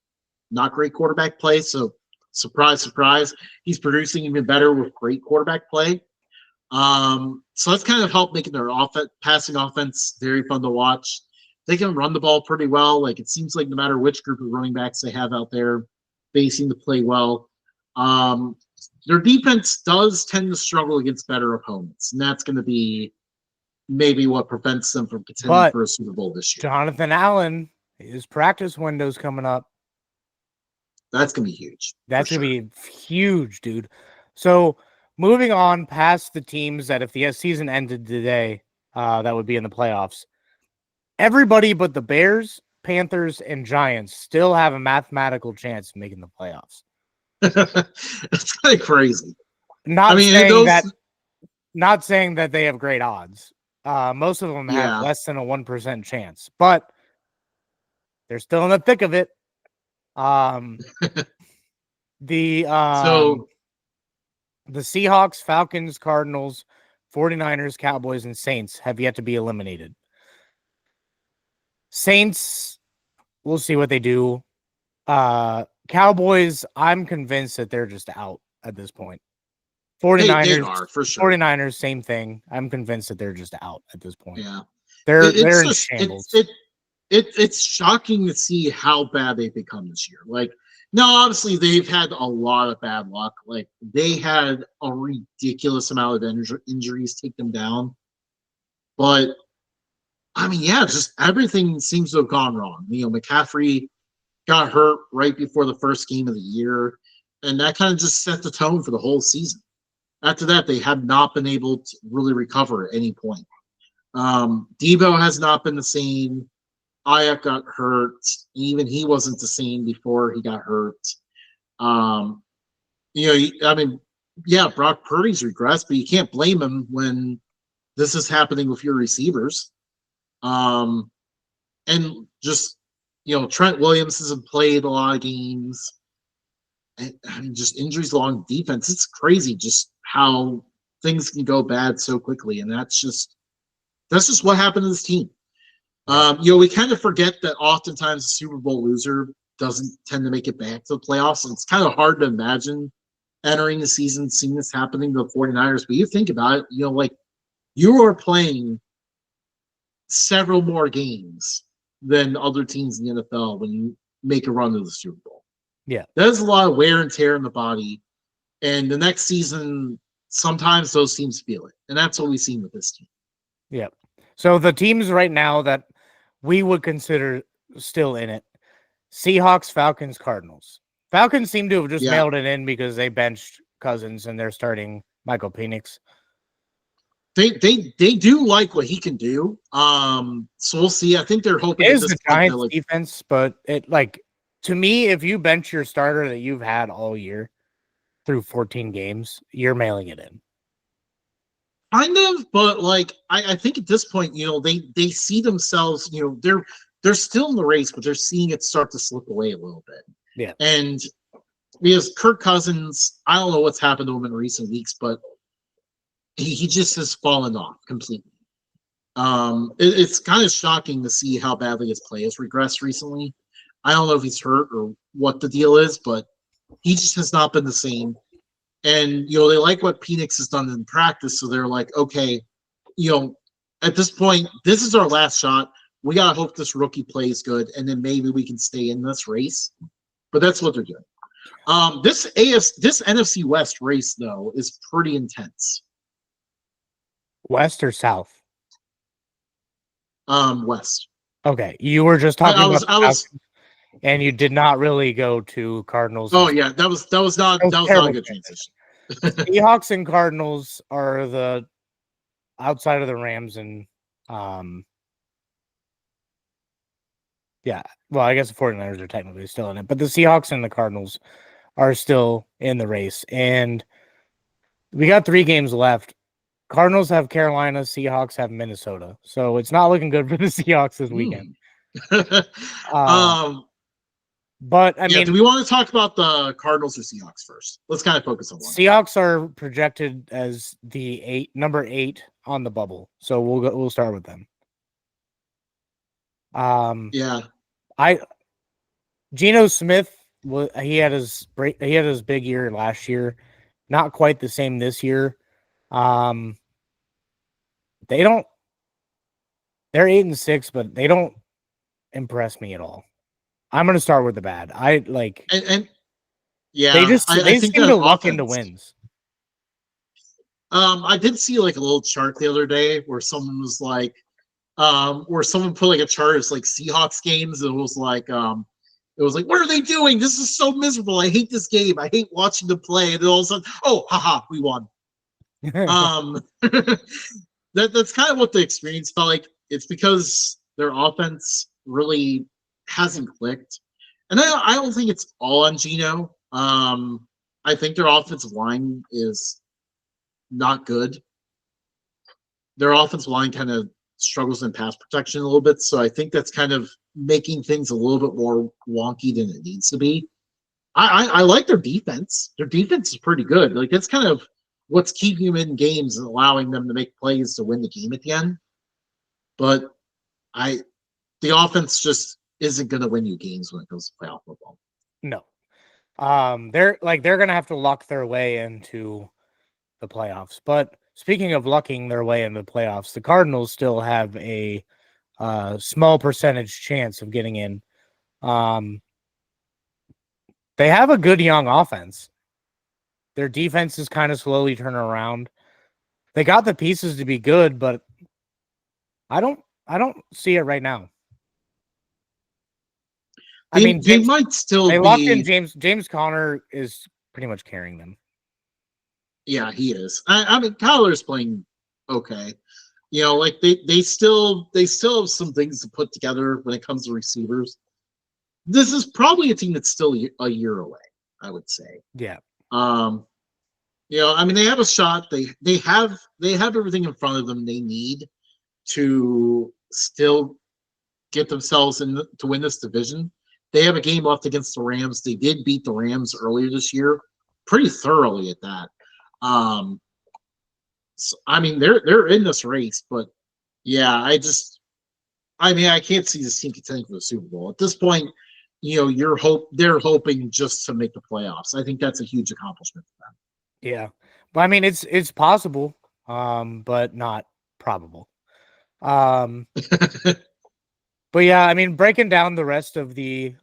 Speaker 1: not great quarterback play. So surprise, surprise, he's producing even better with great quarterback play. So that's kind of helped making their passing offense very fun to watch. They can run the ball pretty well. Like it seems like no matter which group of running backs they have out there, they seem to play well. Their defense does tend to struggle against better opponents, and that's going to be maybe what prevents them from contending for a Super Bowl this year.
Speaker 2: Jonathan Allen, his practice window's coming up.
Speaker 1: That's going to be huge.
Speaker 2: That's going to be huge, dude. So moving on past the teams that if the season ended today, that would be in the playoffs. Everybody but the Bears, Panthers, and Giants still have a mathematical chance of making the playoffs.
Speaker 1: It's kind of crazy.
Speaker 2: Not saying that they have great odds. Most of them have less than a 1% chance, but they're still in the thick of it. The Seahawks, Falcons, Cardinals, 49ers, Cowboys, and Saints have yet to be eliminated. Saints, we'll see what they do. Cowboys, I'm convinced that they're just out at this point. 49ers,
Speaker 1: they are, for sure.
Speaker 2: 49ers, same thing. I'm convinced that they're just out at this point.
Speaker 1: Yeah.
Speaker 2: They're in shambles.
Speaker 1: It's shocking to see how bad they've become this year. Like, now, obviously, they've had a lot of bad luck. Like, they had a ridiculous amount of injuries take them down. But, I mean, yeah, just everything seems to have gone wrong. You know, McCaffrey got hurt right before the first game of the year, and that kind of just set the tone for the whole season. After that, they have not been able to really recover at any point. Debo has not been the same. Ayak got hurt. Even he wasn't the same before he got hurt. Brock Purdy's regressed, but you can't blame him when this is happening with your receivers. And just, Trent Williams hasn't played a lot of games. And, I mean, just injuries along defense. It's crazy just how things can go bad so quickly. And that's just what happened to this team. We kind of forget that oftentimes the Super Bowl loser doesn't tend to make it back to the playoffs. And it's kind of hard to imagine entering the season, seeing this happening to the 49ers. But you think about it, you are playing several more games than other teams in the NFL when you make a run to the Super Bowl.
Speaker 2: Yeah.
Speaker 1: There's a lot of wear and tear in the body. And the next season, sometimes those teams feel it. And that's what we've seen with this team.
Speaker 2: Yeah. So the teams right now that we would consider still in it: Seahawks, Falcons, Cardinals. Falcons seem to have just mailed it in because they benched Cousins and they're starting Michael Penix.
Speaker 1: They do like what he can do. So we'll see. I think they're hoping
Speaker 2: it is the Giants defense, but to me, if you bench your starter that you've had all year through 14 games, you're mailing it in.
Speaker 1: Kind of, but I think at this point, they see themselves, they're still in the race, but they're seeing it start to slip away a little bit.
Speaker 2: Yeah.
Speaker 1: And because Kirk Cousins, I don't know what's happened to him in recent weeks, but he just has fallen off completely. It's kind of shocking to see how badly his play has regressed recently. I don't know if he's hurt or what the deal is, but he just has not been the same. And, they like what Penix has done in practice, so they're like, okay, at this point, this is our last shot. We got to hope this rookie plays good, and then maybe we can stay in this race. But that's what they're doing. This NFC West race, though, is pretty intense.
Speaker 2: West or South?
Speaker 1: West.
Speaker 2: Okay. You were just talking about and you did not really go to Cardinals.
Speaker 1: Oh yeah, that was not a good transition.
Speaker 2: Seahawks and Cardinals are the outside of the Rams and yeah. Well, I guess the 49ers are technically still in it, but the Seahawks and the Cardinals are still in the race. And we got 3 games left. Cardinals have Carolina, Seahawks have Minnesota. So it's not looking good for the Seahawks this weekend. But I mean,
Speaker 1: do we want to talk about the Cardinals or Seahawks first? Let's kind of focus on one.
Speaker 2: Seahawks are projected as the number 8 on the bubble, so we'll start with them.
Speaker 1: Yeah.
Speaker 2: I Geno Smith he had his big year last year. Not quite the same this year. Um, they don't. They're 8-6, but they don't impress me at all. I'm gonna start with the bad. I like
Speaker 1: And yeah, I
Speaker 2: they
Speaker 1: think
Speaker 2: seem
Speaker 1: that
Speaker 2: to luck into
Speaker 1: offense.
Speaker 2: wins.
Speaker 1: I did see like a little chart the other day where someone was like, where someone put like a chart of like Seahawks games, and it was like, what are they doing? This is so miserable. I hate this game. I hate watching them play. And then all of a sudden, oh, haha, we won. That's kind of what the experience felt like. It's because their offense really hasn't clicked, and I don't think it's all on Geno. I think their offensive line is not good. Their offensive line kind of struggles in pass protection a little bit, so I think that's kind of making things a little bit more wonky than it needs to be. I like their defense. Their defense is pretty good. Like that's kind of what's keeping them in games and allowing them to make plays to win the game at the end. But I the offense just isn't going to win you games when it comes to playoff football.
Speaker 2: No. They're gonna have to luck their way into the playoffs. But speaking of lucking their way into the playoffs, the Cardinals still have a small percentage chance of getting in. They have a good young offense. Their defense is kind of slowly turning around. They got the pieces to be good, but I don't see it right now. I mean,
Speaker 1: They might still
Speaker 2: they locked in
Speaker 1: be.
Speaker 2: James Conner is pretty much carrying them.
Speaker 1: Yeah, he is. I mean, Kyler's playing okay. You know, like they still have some things to put together when it comes to receivers. This is probably a team that's still a year away, I would say.
Speaker 2: Yeah.
Speaker 1: Um, you know, I mean, they have a shot. They have everything in front of them they need to still get themselves in to win this division. They have a game left against the Rams. They did beat the Rams earlier this year, pretty thoroughly at that. So, I mean, they're in this race, but yeah, I mean, I can't see this team contending for the Super Bowl at this point. You know, they're hoping just to make the playoffs. I think that's a huge accomplishment for them.
Speaker 2: Yeah. But I mean, it's possible, but not probable. But yeah, I mean, breaking down the rest of the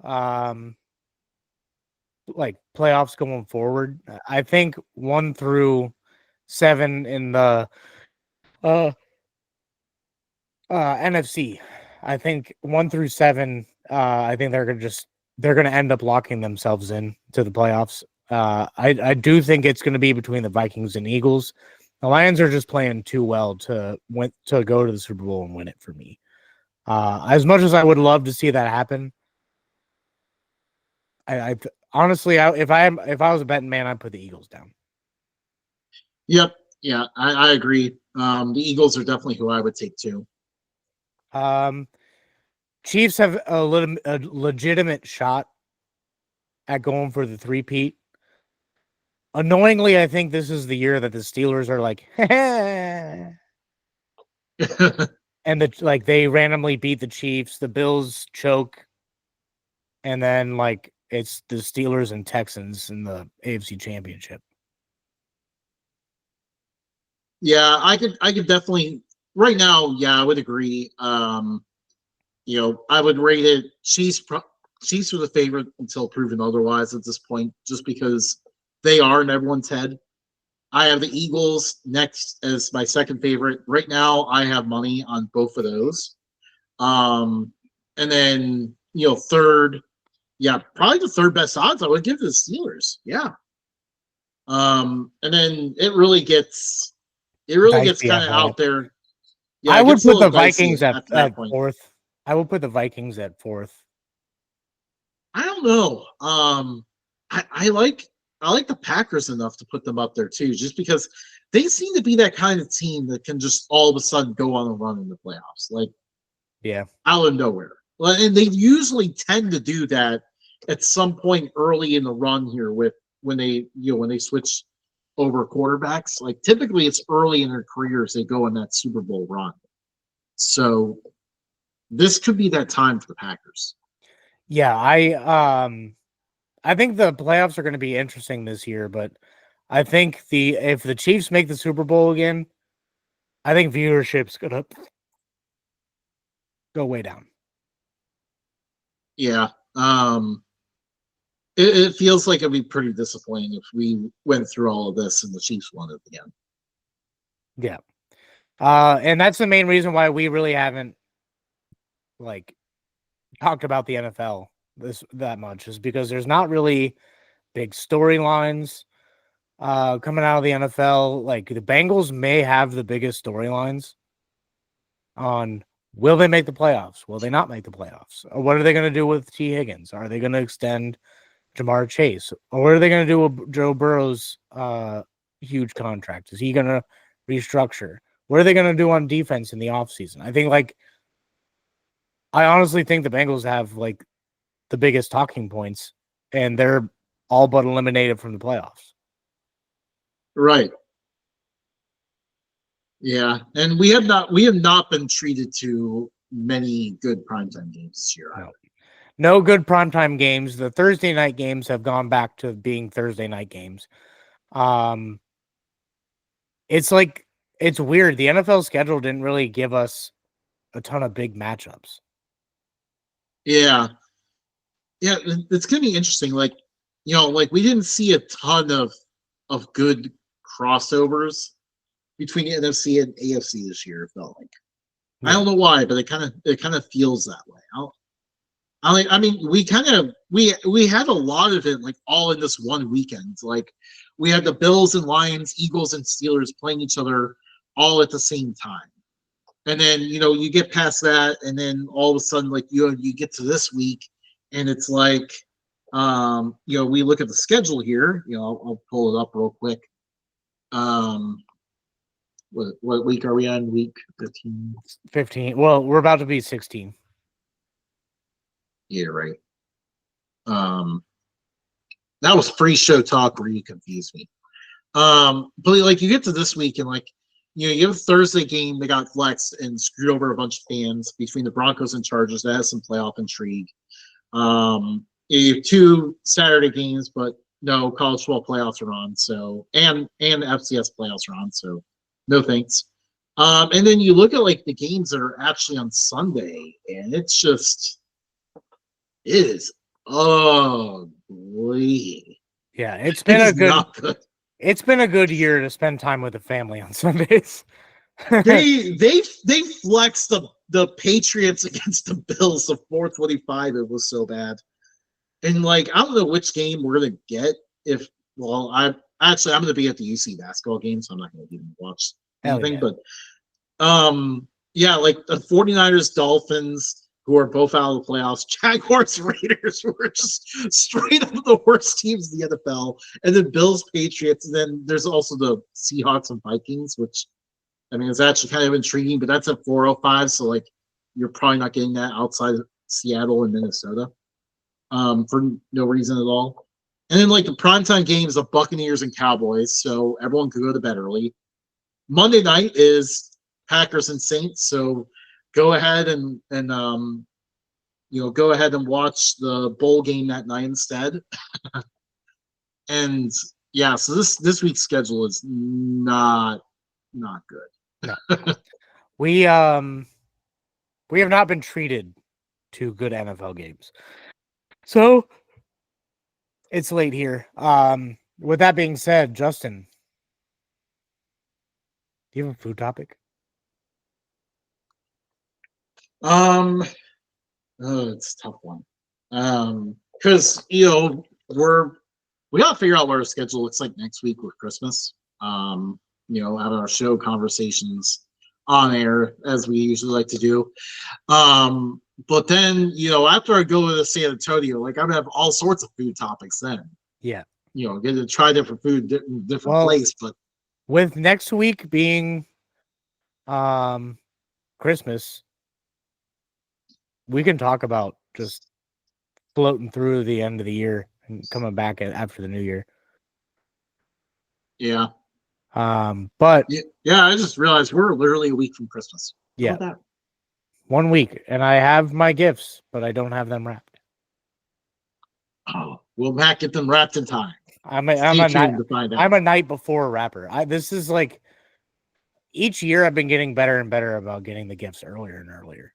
Speaker 2: like playoffs going forward, I think 1 through 7 in the uh NFC. I think 1 through 7, I think they're gonna end up locking themselves in to the playoffs. I do think it's gonna be between the Vikings and Eagles. The Lions are just playing too well to go to the Super Bowl and win it for me. As much as I would love to see that happen, I honestly, if I was a betting man, I'd put the Eagles down.
Speaker 1: Yep, yeah, I agree. The Eagles are definitely who I would take too.
Speaker 2: Chiefs have a legitimate shot at going for the three-peat. Annoyingly, I think this is the year that the Steelers are like, and they randomly beat the Chiefs, the Bills choke, and then it's the Steelers and Texans in the AFC Championship.
Speaker 1: Yeah, I could definitely right now. Yeah, I would agree. You know, I would rate it Chiefs were the favorite until proven otherwise at this point, just because they are in everyone's head. I have the Eagles next as my second favorite. Right now, I have money on both of those. And then third, yeah, probably the third best odds I would give to the Steelers. Yeah. And then it really gets
Speaker 2: Dicey
Speaker 1: kind of
Speaker 2: after that.
Speaker 1: out there. Yeah,
Speaker 2: I
Speaker 1: it
Speaker 2: would
Speaker 1: gets a
Speaker 2: put the
Speaker 1: little dicey
Speaker 2: Vikings
Speaker 1: after that
Speaker 2: at
Speaker 1: point.
Speaker 2: fourth. I will put the Vikings at fourth.
Speaker 1: I don't know. I like the Packers enough to put them up there too, just because they seem to be that kind of team that can just all of a sudden go on a run in the playoffs, like
Speaker 2: Yeah,
Speaker 1: out of nowhere. Well, and they usually tend to do that at some point early in the run here with when they switch over quarterbacks. Like typically it's early in their careers they go on that Super Bowl run. So this could be that time for the Packers.
Speaker 2: Yeah, I think the playoffs are going to be interesting this year, but I think if the Chiefs make the Super Bowl again, I think viewership's going to go way down.
Speaker 1: Yeah. It feels like it'd be pretty disappointing if we went through all of this and the Chiefs won it again.
Speaker 2: Yeah. And that's the main reason why we really haven't like talked about the NFL that much, is because there's not really big storylines coming out of the NFL. Like the Bengals may have the biggest storylines on will they make the playoffs? Will they not make the playoffs? Or what are they going to do with T. Higgins? Are they going to extend Jamar Chase? Or what are they going to do with Joe Burrow's huge contract? Is he going to restructure? What are they going to do on defense in the offseason? I honestly think the Bengals have like the biggest talking points, and they're all but eliminated from the playoffs.
Speaker 1: Right. Yeah, and we have not been treated to many good primetime games this year.
Speaker 2: No good primetime games. The Thursday night games have gone back to being Thursday night games. It's weird. The NFL schedule didn't really give us a ton of big matchups.
Speaker 1: Yeah. Yeah, it's gonna be interesting. Like, we didn't see a ton of good crossovers between the NFC and AFC this year. It felt like. Yeah. I don't know why, but it kind of feels that way. I mean, we had a lot of it like all in this one weekend. Like we had the Bills and Lions, Eagles and Steelers playing each other all at the same time. And then, you get past that, and then all of a sudden, like you get to this week, and it's like, we look at the schedule here. I'll pull it up real quick. What week are we on? Week 15?
Speaker 2: 15. Well, we're about to be 16.
Speaker 1: Yeah, right. That was free show talk where you confused me. But like you get to this week and like, you have a Thursday game that got flexed and screwed over a bunch of fans between the Broncos and Chargers. That has some playoff intrigue. You have 2 Saturday games, but no college football playoffs are on. So and FCS playoffs are on. So no thanks. And then you look at like the games that are actually on Sunday, and it's just it is ugly.
Speaker 2: Yeah, it's been
Speaker 1: not good.
Speaker 2: It's been a good year to spend time with the family on Sundays.
Speaker 1: they flexed the Patriots against the Bills to 425. It was so bad. And like I don't know which game we're gonna get. I'm gonna be at the UC basketball game, so I'm not gonna even watch anything. Yeah. But yeah, like the 49ers, Dolphins, who are both out of the playoffs, Jaguars, Raiders, who are just straight up the worst teams in the NFL, and then Bills, Patriots, and then there's also the Seahawks and Vikings, which I mean is actually kind of intriguing, but that's at 405, so like you're probably not getting that outside of Seattle and Minnesota for no reason at all. And then like the primetime games of Buccaneers and Cowboys, so everyone could go to bed early. Monday night is Packers and Saints, so go ahead and go ahead and watch the bowl game that night instead. And yeah, so this week's schedule is not good.
Speaker 2: No. We have not been treated to good NFL games. So it's late here. With that being said, Justin, do you have a food topic?
Speaker 1: It's a tough one. Because we gotta figure out what our schedule looks like next week with Christmas. Have our show conversations on air as we usually like to do. But then after I go to San Antonio, like I'm gonna have all sorts of food topics then.
Speaker 2: Yeah.
Speaker 1: Get to try different food, different place. But
Speaker 2: with next week being Christmas, we can talk about just floating through the end of the year and coming back after the new year.
Speaker 1: Yeah.
Speaker 2: But
Speaker 1: yeah, I just realized we're literally a week from Christmas.
Speaker 2: Yeah. 1 week, and I have my gifts, but I don't have them wrapped.
Speaker 1: Oh, will Matt get them wrapped in time?
Speaker 2: I'm
Speaker 1: Stay
Speaker 2: a
Speaker 1: tuned
Speaker 2: night.
Speaker 1: to find out.
Speaker 2: I'm a night before wrapper. This is like each year I've been getting better and better about getting the gifts earlier and earlier.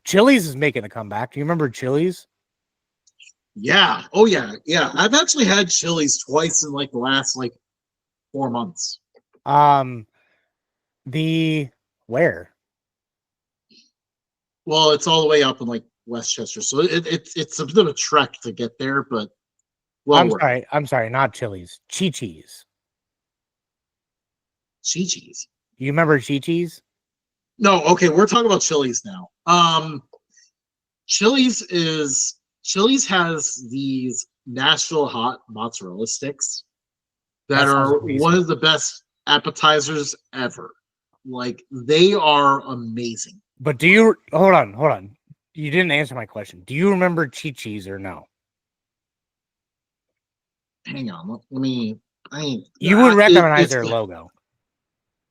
Speaker 2: Chili's is making a comeback. Do you remember Chili's?
Speaker 1: Yeah. Oh yeah. Yeah. I've actually had Chili's twice in like the last like 4 months.
Speaker 2: The where?
Speaker 1: Well, it's all the way up in like Westchester, so it's a bit of a trek to get there, but well worth it.
Speaker 2: I'm sorry, not Chili's. Chi-Chi's.
Speaker 1: Chi-Chi's.
Speaker 2: You remember Chi-Chi's?
Speaker 1: No, okay, we're talking about Chili's now. Chili's has these Nashville hot mozzarella sticks that are one of the best appetizers ever. Like they are amazing.
Speaker 2: But do you hold on? You didn't answer my question. Do you remember Chi-Chi's or no?
Speaker 1: Hang on, let me.
Speaker 2: You would recognize their logo.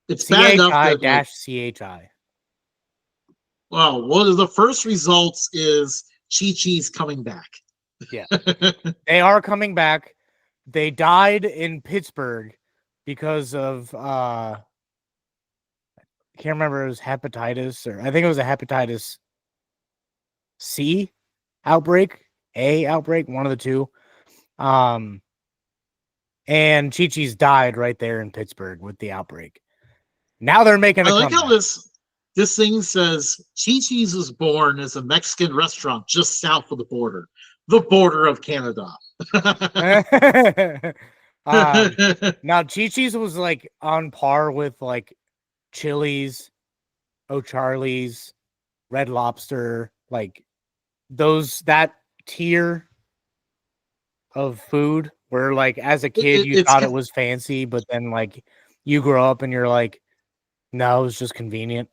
Speaker 1: It's bad enough that
Speaker 2: CHI.
Speaker 1: Well, one of the first results is Chi-Chi's coming back.
Speaker 2: Yeah, they are coming back. They died in Pittsburgh because of I can't remember if it was hepatitis or I think it was a hepatitis C outbreak, A outbreak, one of the two. And Chi-Chi's died right there in Pittsburgh with the outbreak. Now they're making a comeback.
Speaker 1: I like how this thing says Chi-Chi's was born as a Mexican restaurant just south of the border of Canada.
Speaker 2: Now Chi-Chi's was like on par with like Chili's, O'Charlie's, Red Lobster, like that tier of food where like as a kid you thought it was fancy, but then like you grow up and you're like, no, it was just convenient.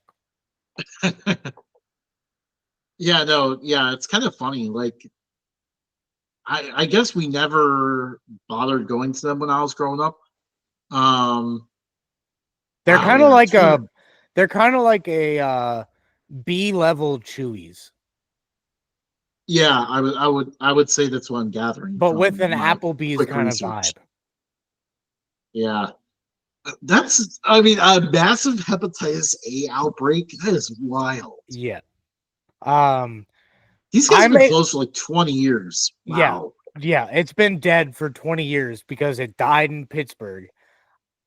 Speaker 1: Yeah, no, yeah, it's kind of funny. Like I guess we never bothered going to them when I was growing up.
Speaker 2: They're kind of like a B-level Chewies.
Speaker 1: Yeah, I would say that's what I'm gathering.
Speaker 2: But with an Applebee's kind of vibe.
Speaker 1: Yeah. That's a massive hepatitis A outbreak. That is wild.
Speaker 2: Yeah.
Speaker 1: These guys have been closed for like 20 years. Wow.
Speaker 2: Yeah, it's been dead for 20 years because it died in Pittsburgh.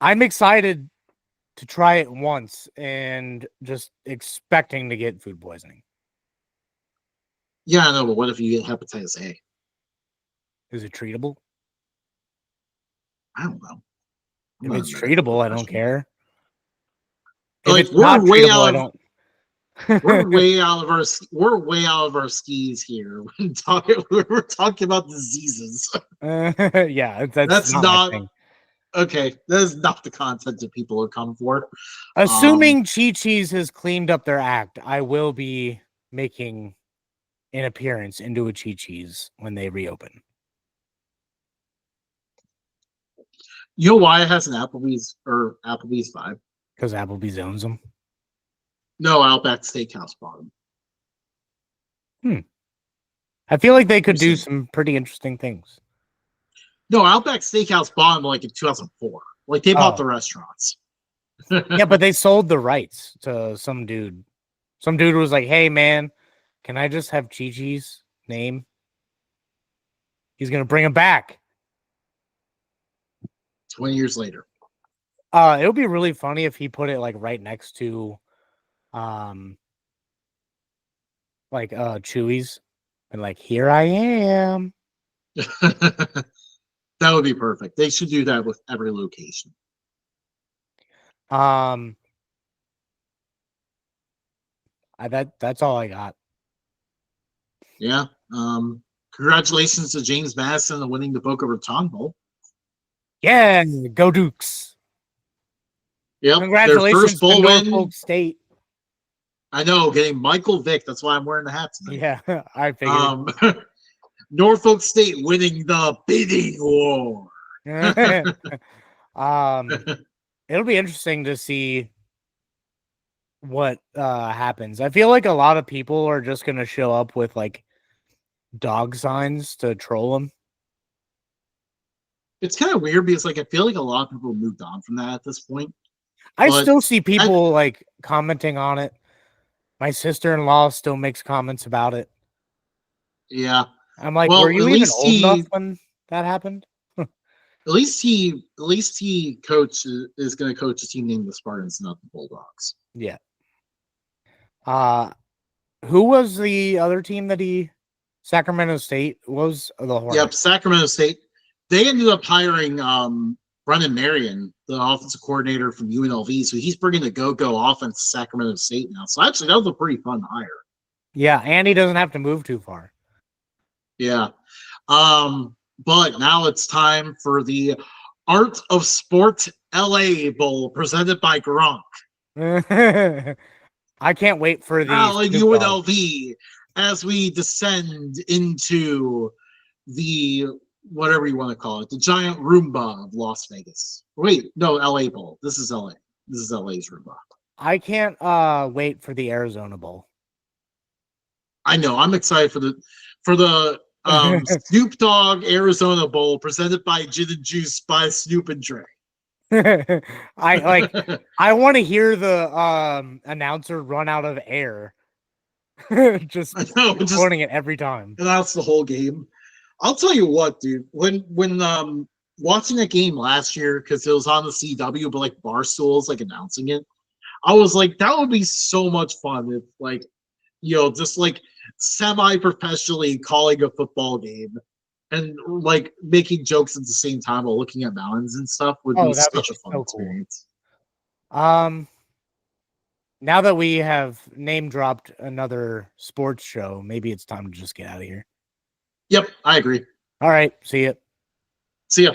Speaker 2: I'm excited to try it once and just expecting to get food poisoning.
Speaker 1: Yeah, I know, but what if you get hepatitis A?
Speaker 2: Is it treatable?
Speaker 1: I don't know.
Speaker 2: If it's treatable, I don't care.
Speaker 1: If it's not treatable, I don't. We're way out of our skis here. We're talking about diseases.
Speaker 2: Yeah, that's
Speaker 1: not okay. That is not the content that people are coming for.
Speaker 2: Assuming Chi-Chi's has cleaned up their act, I will be making an appearance into a Chi-Chi's when they reopen.
Speaker 1: You know why it has an Applebee's vibe?
Speaker 2: Because Applebee's owns them.
Speaker 1: No, Outback Steakhouse bought them.
Speaker 2: I feel like they could do some pretty interesting things.
Speaker 1: No, Outback Steakhouse bought them like in 2004. Like they bought the restaurants.
Speaker 2: Yeah, but they sold the rights to some dude. Some dude was like, "Hey, man, can I just have Chi-Chi's name?" He's gonna bring him back.
Speaker 1: 20 years later.
Speaker 2: It would be really funny if he put it like right next to Chewy's and like, here I am.
Speaker 1: That would be perfect. They should do that with every location.
Speaker 2: That's all I got.
Speaker 1: Yeah. Congratulations to James Madison on winning the Boca Raton Bowl.
Speaker 2: Yeah, go Dukes.
Speaker 1: Yep.
Speaker 2: Congratulations to Norfolk State.
Speaker 1: I know, getting Michael Vick. That's why I'm wearing the hat tonight.
Speaker 2: Yeah, I figured.
Speaker 1: Norfolk State winning the bidding war.
Speaker 2: It'll be interesting to see what happens. I feel like a lot of people are just gonna show up with like dog signs to troll them.
Speaker 1: It's kind of weird because like I feel like a lot of people moved on from that at this point.
Speaker 2: I
Speaker 1: But
Speaker 2: still see people like commenting on it. My sister-in-law still makes comments about it.
Speaker 1: Yeah.
Speaker 2: I'm like, were
Speaker 1: Well,
Speaker 2: you even old enough when that happened?
Speaker 1: at least he is going to coach a team named the Spartans, not the Bulldogs.
Speaker 2: Yeah. Who was the other team that he? Sacramento State was the Hornets.
Speaker 1: Yep, Sacramento State. They ended up hiring Brennan Marion, the offensive coordinator from UNLV. So he's bringing the go-go offense to Sacramento State now. So actually, that was a pretty fun hire.
Speaker 2: Yeah, and he doesn't have to move too far.
Speaker 1: Yeah. But now it's time for the Art of Sport LA Bowl presented by Gronk.
Speaker 2: I can't wait for the
Speaker 1: UNLV as we descend into the whatever you want to call it, the giant Roomba of Las Vegas. Wait, no, LA Bowl. This is LA. This is LA's Roomba.
Speaker 2: I can't wait for the Arizona Bowl.
Speaker 1: I know. I'm excited for the Snoop Dogg Arizona Bowl presented by Gin and Juice by Snoop and Dre.
Speaker 2: I want to hear the announcer run out of air. just recording it every time.
Speaker 1: Announce the whole game. I'll tell you what, dude. When watching that game last year, because it was on the CW, but like Barstool's like announcing it, I was like, that would be so much fun if like, just like semi-professionally calling a football game and like making jokes at the same time while looking at mountains and stuff would be such a fun experience.
Speaker 2: Cool. Now that we have name dropped another sports show, maybe it's time to just get out of here.
Speaker 1: Yep, I agree.
Speaker 2: All right, see ya.
Speaker 1: See ya.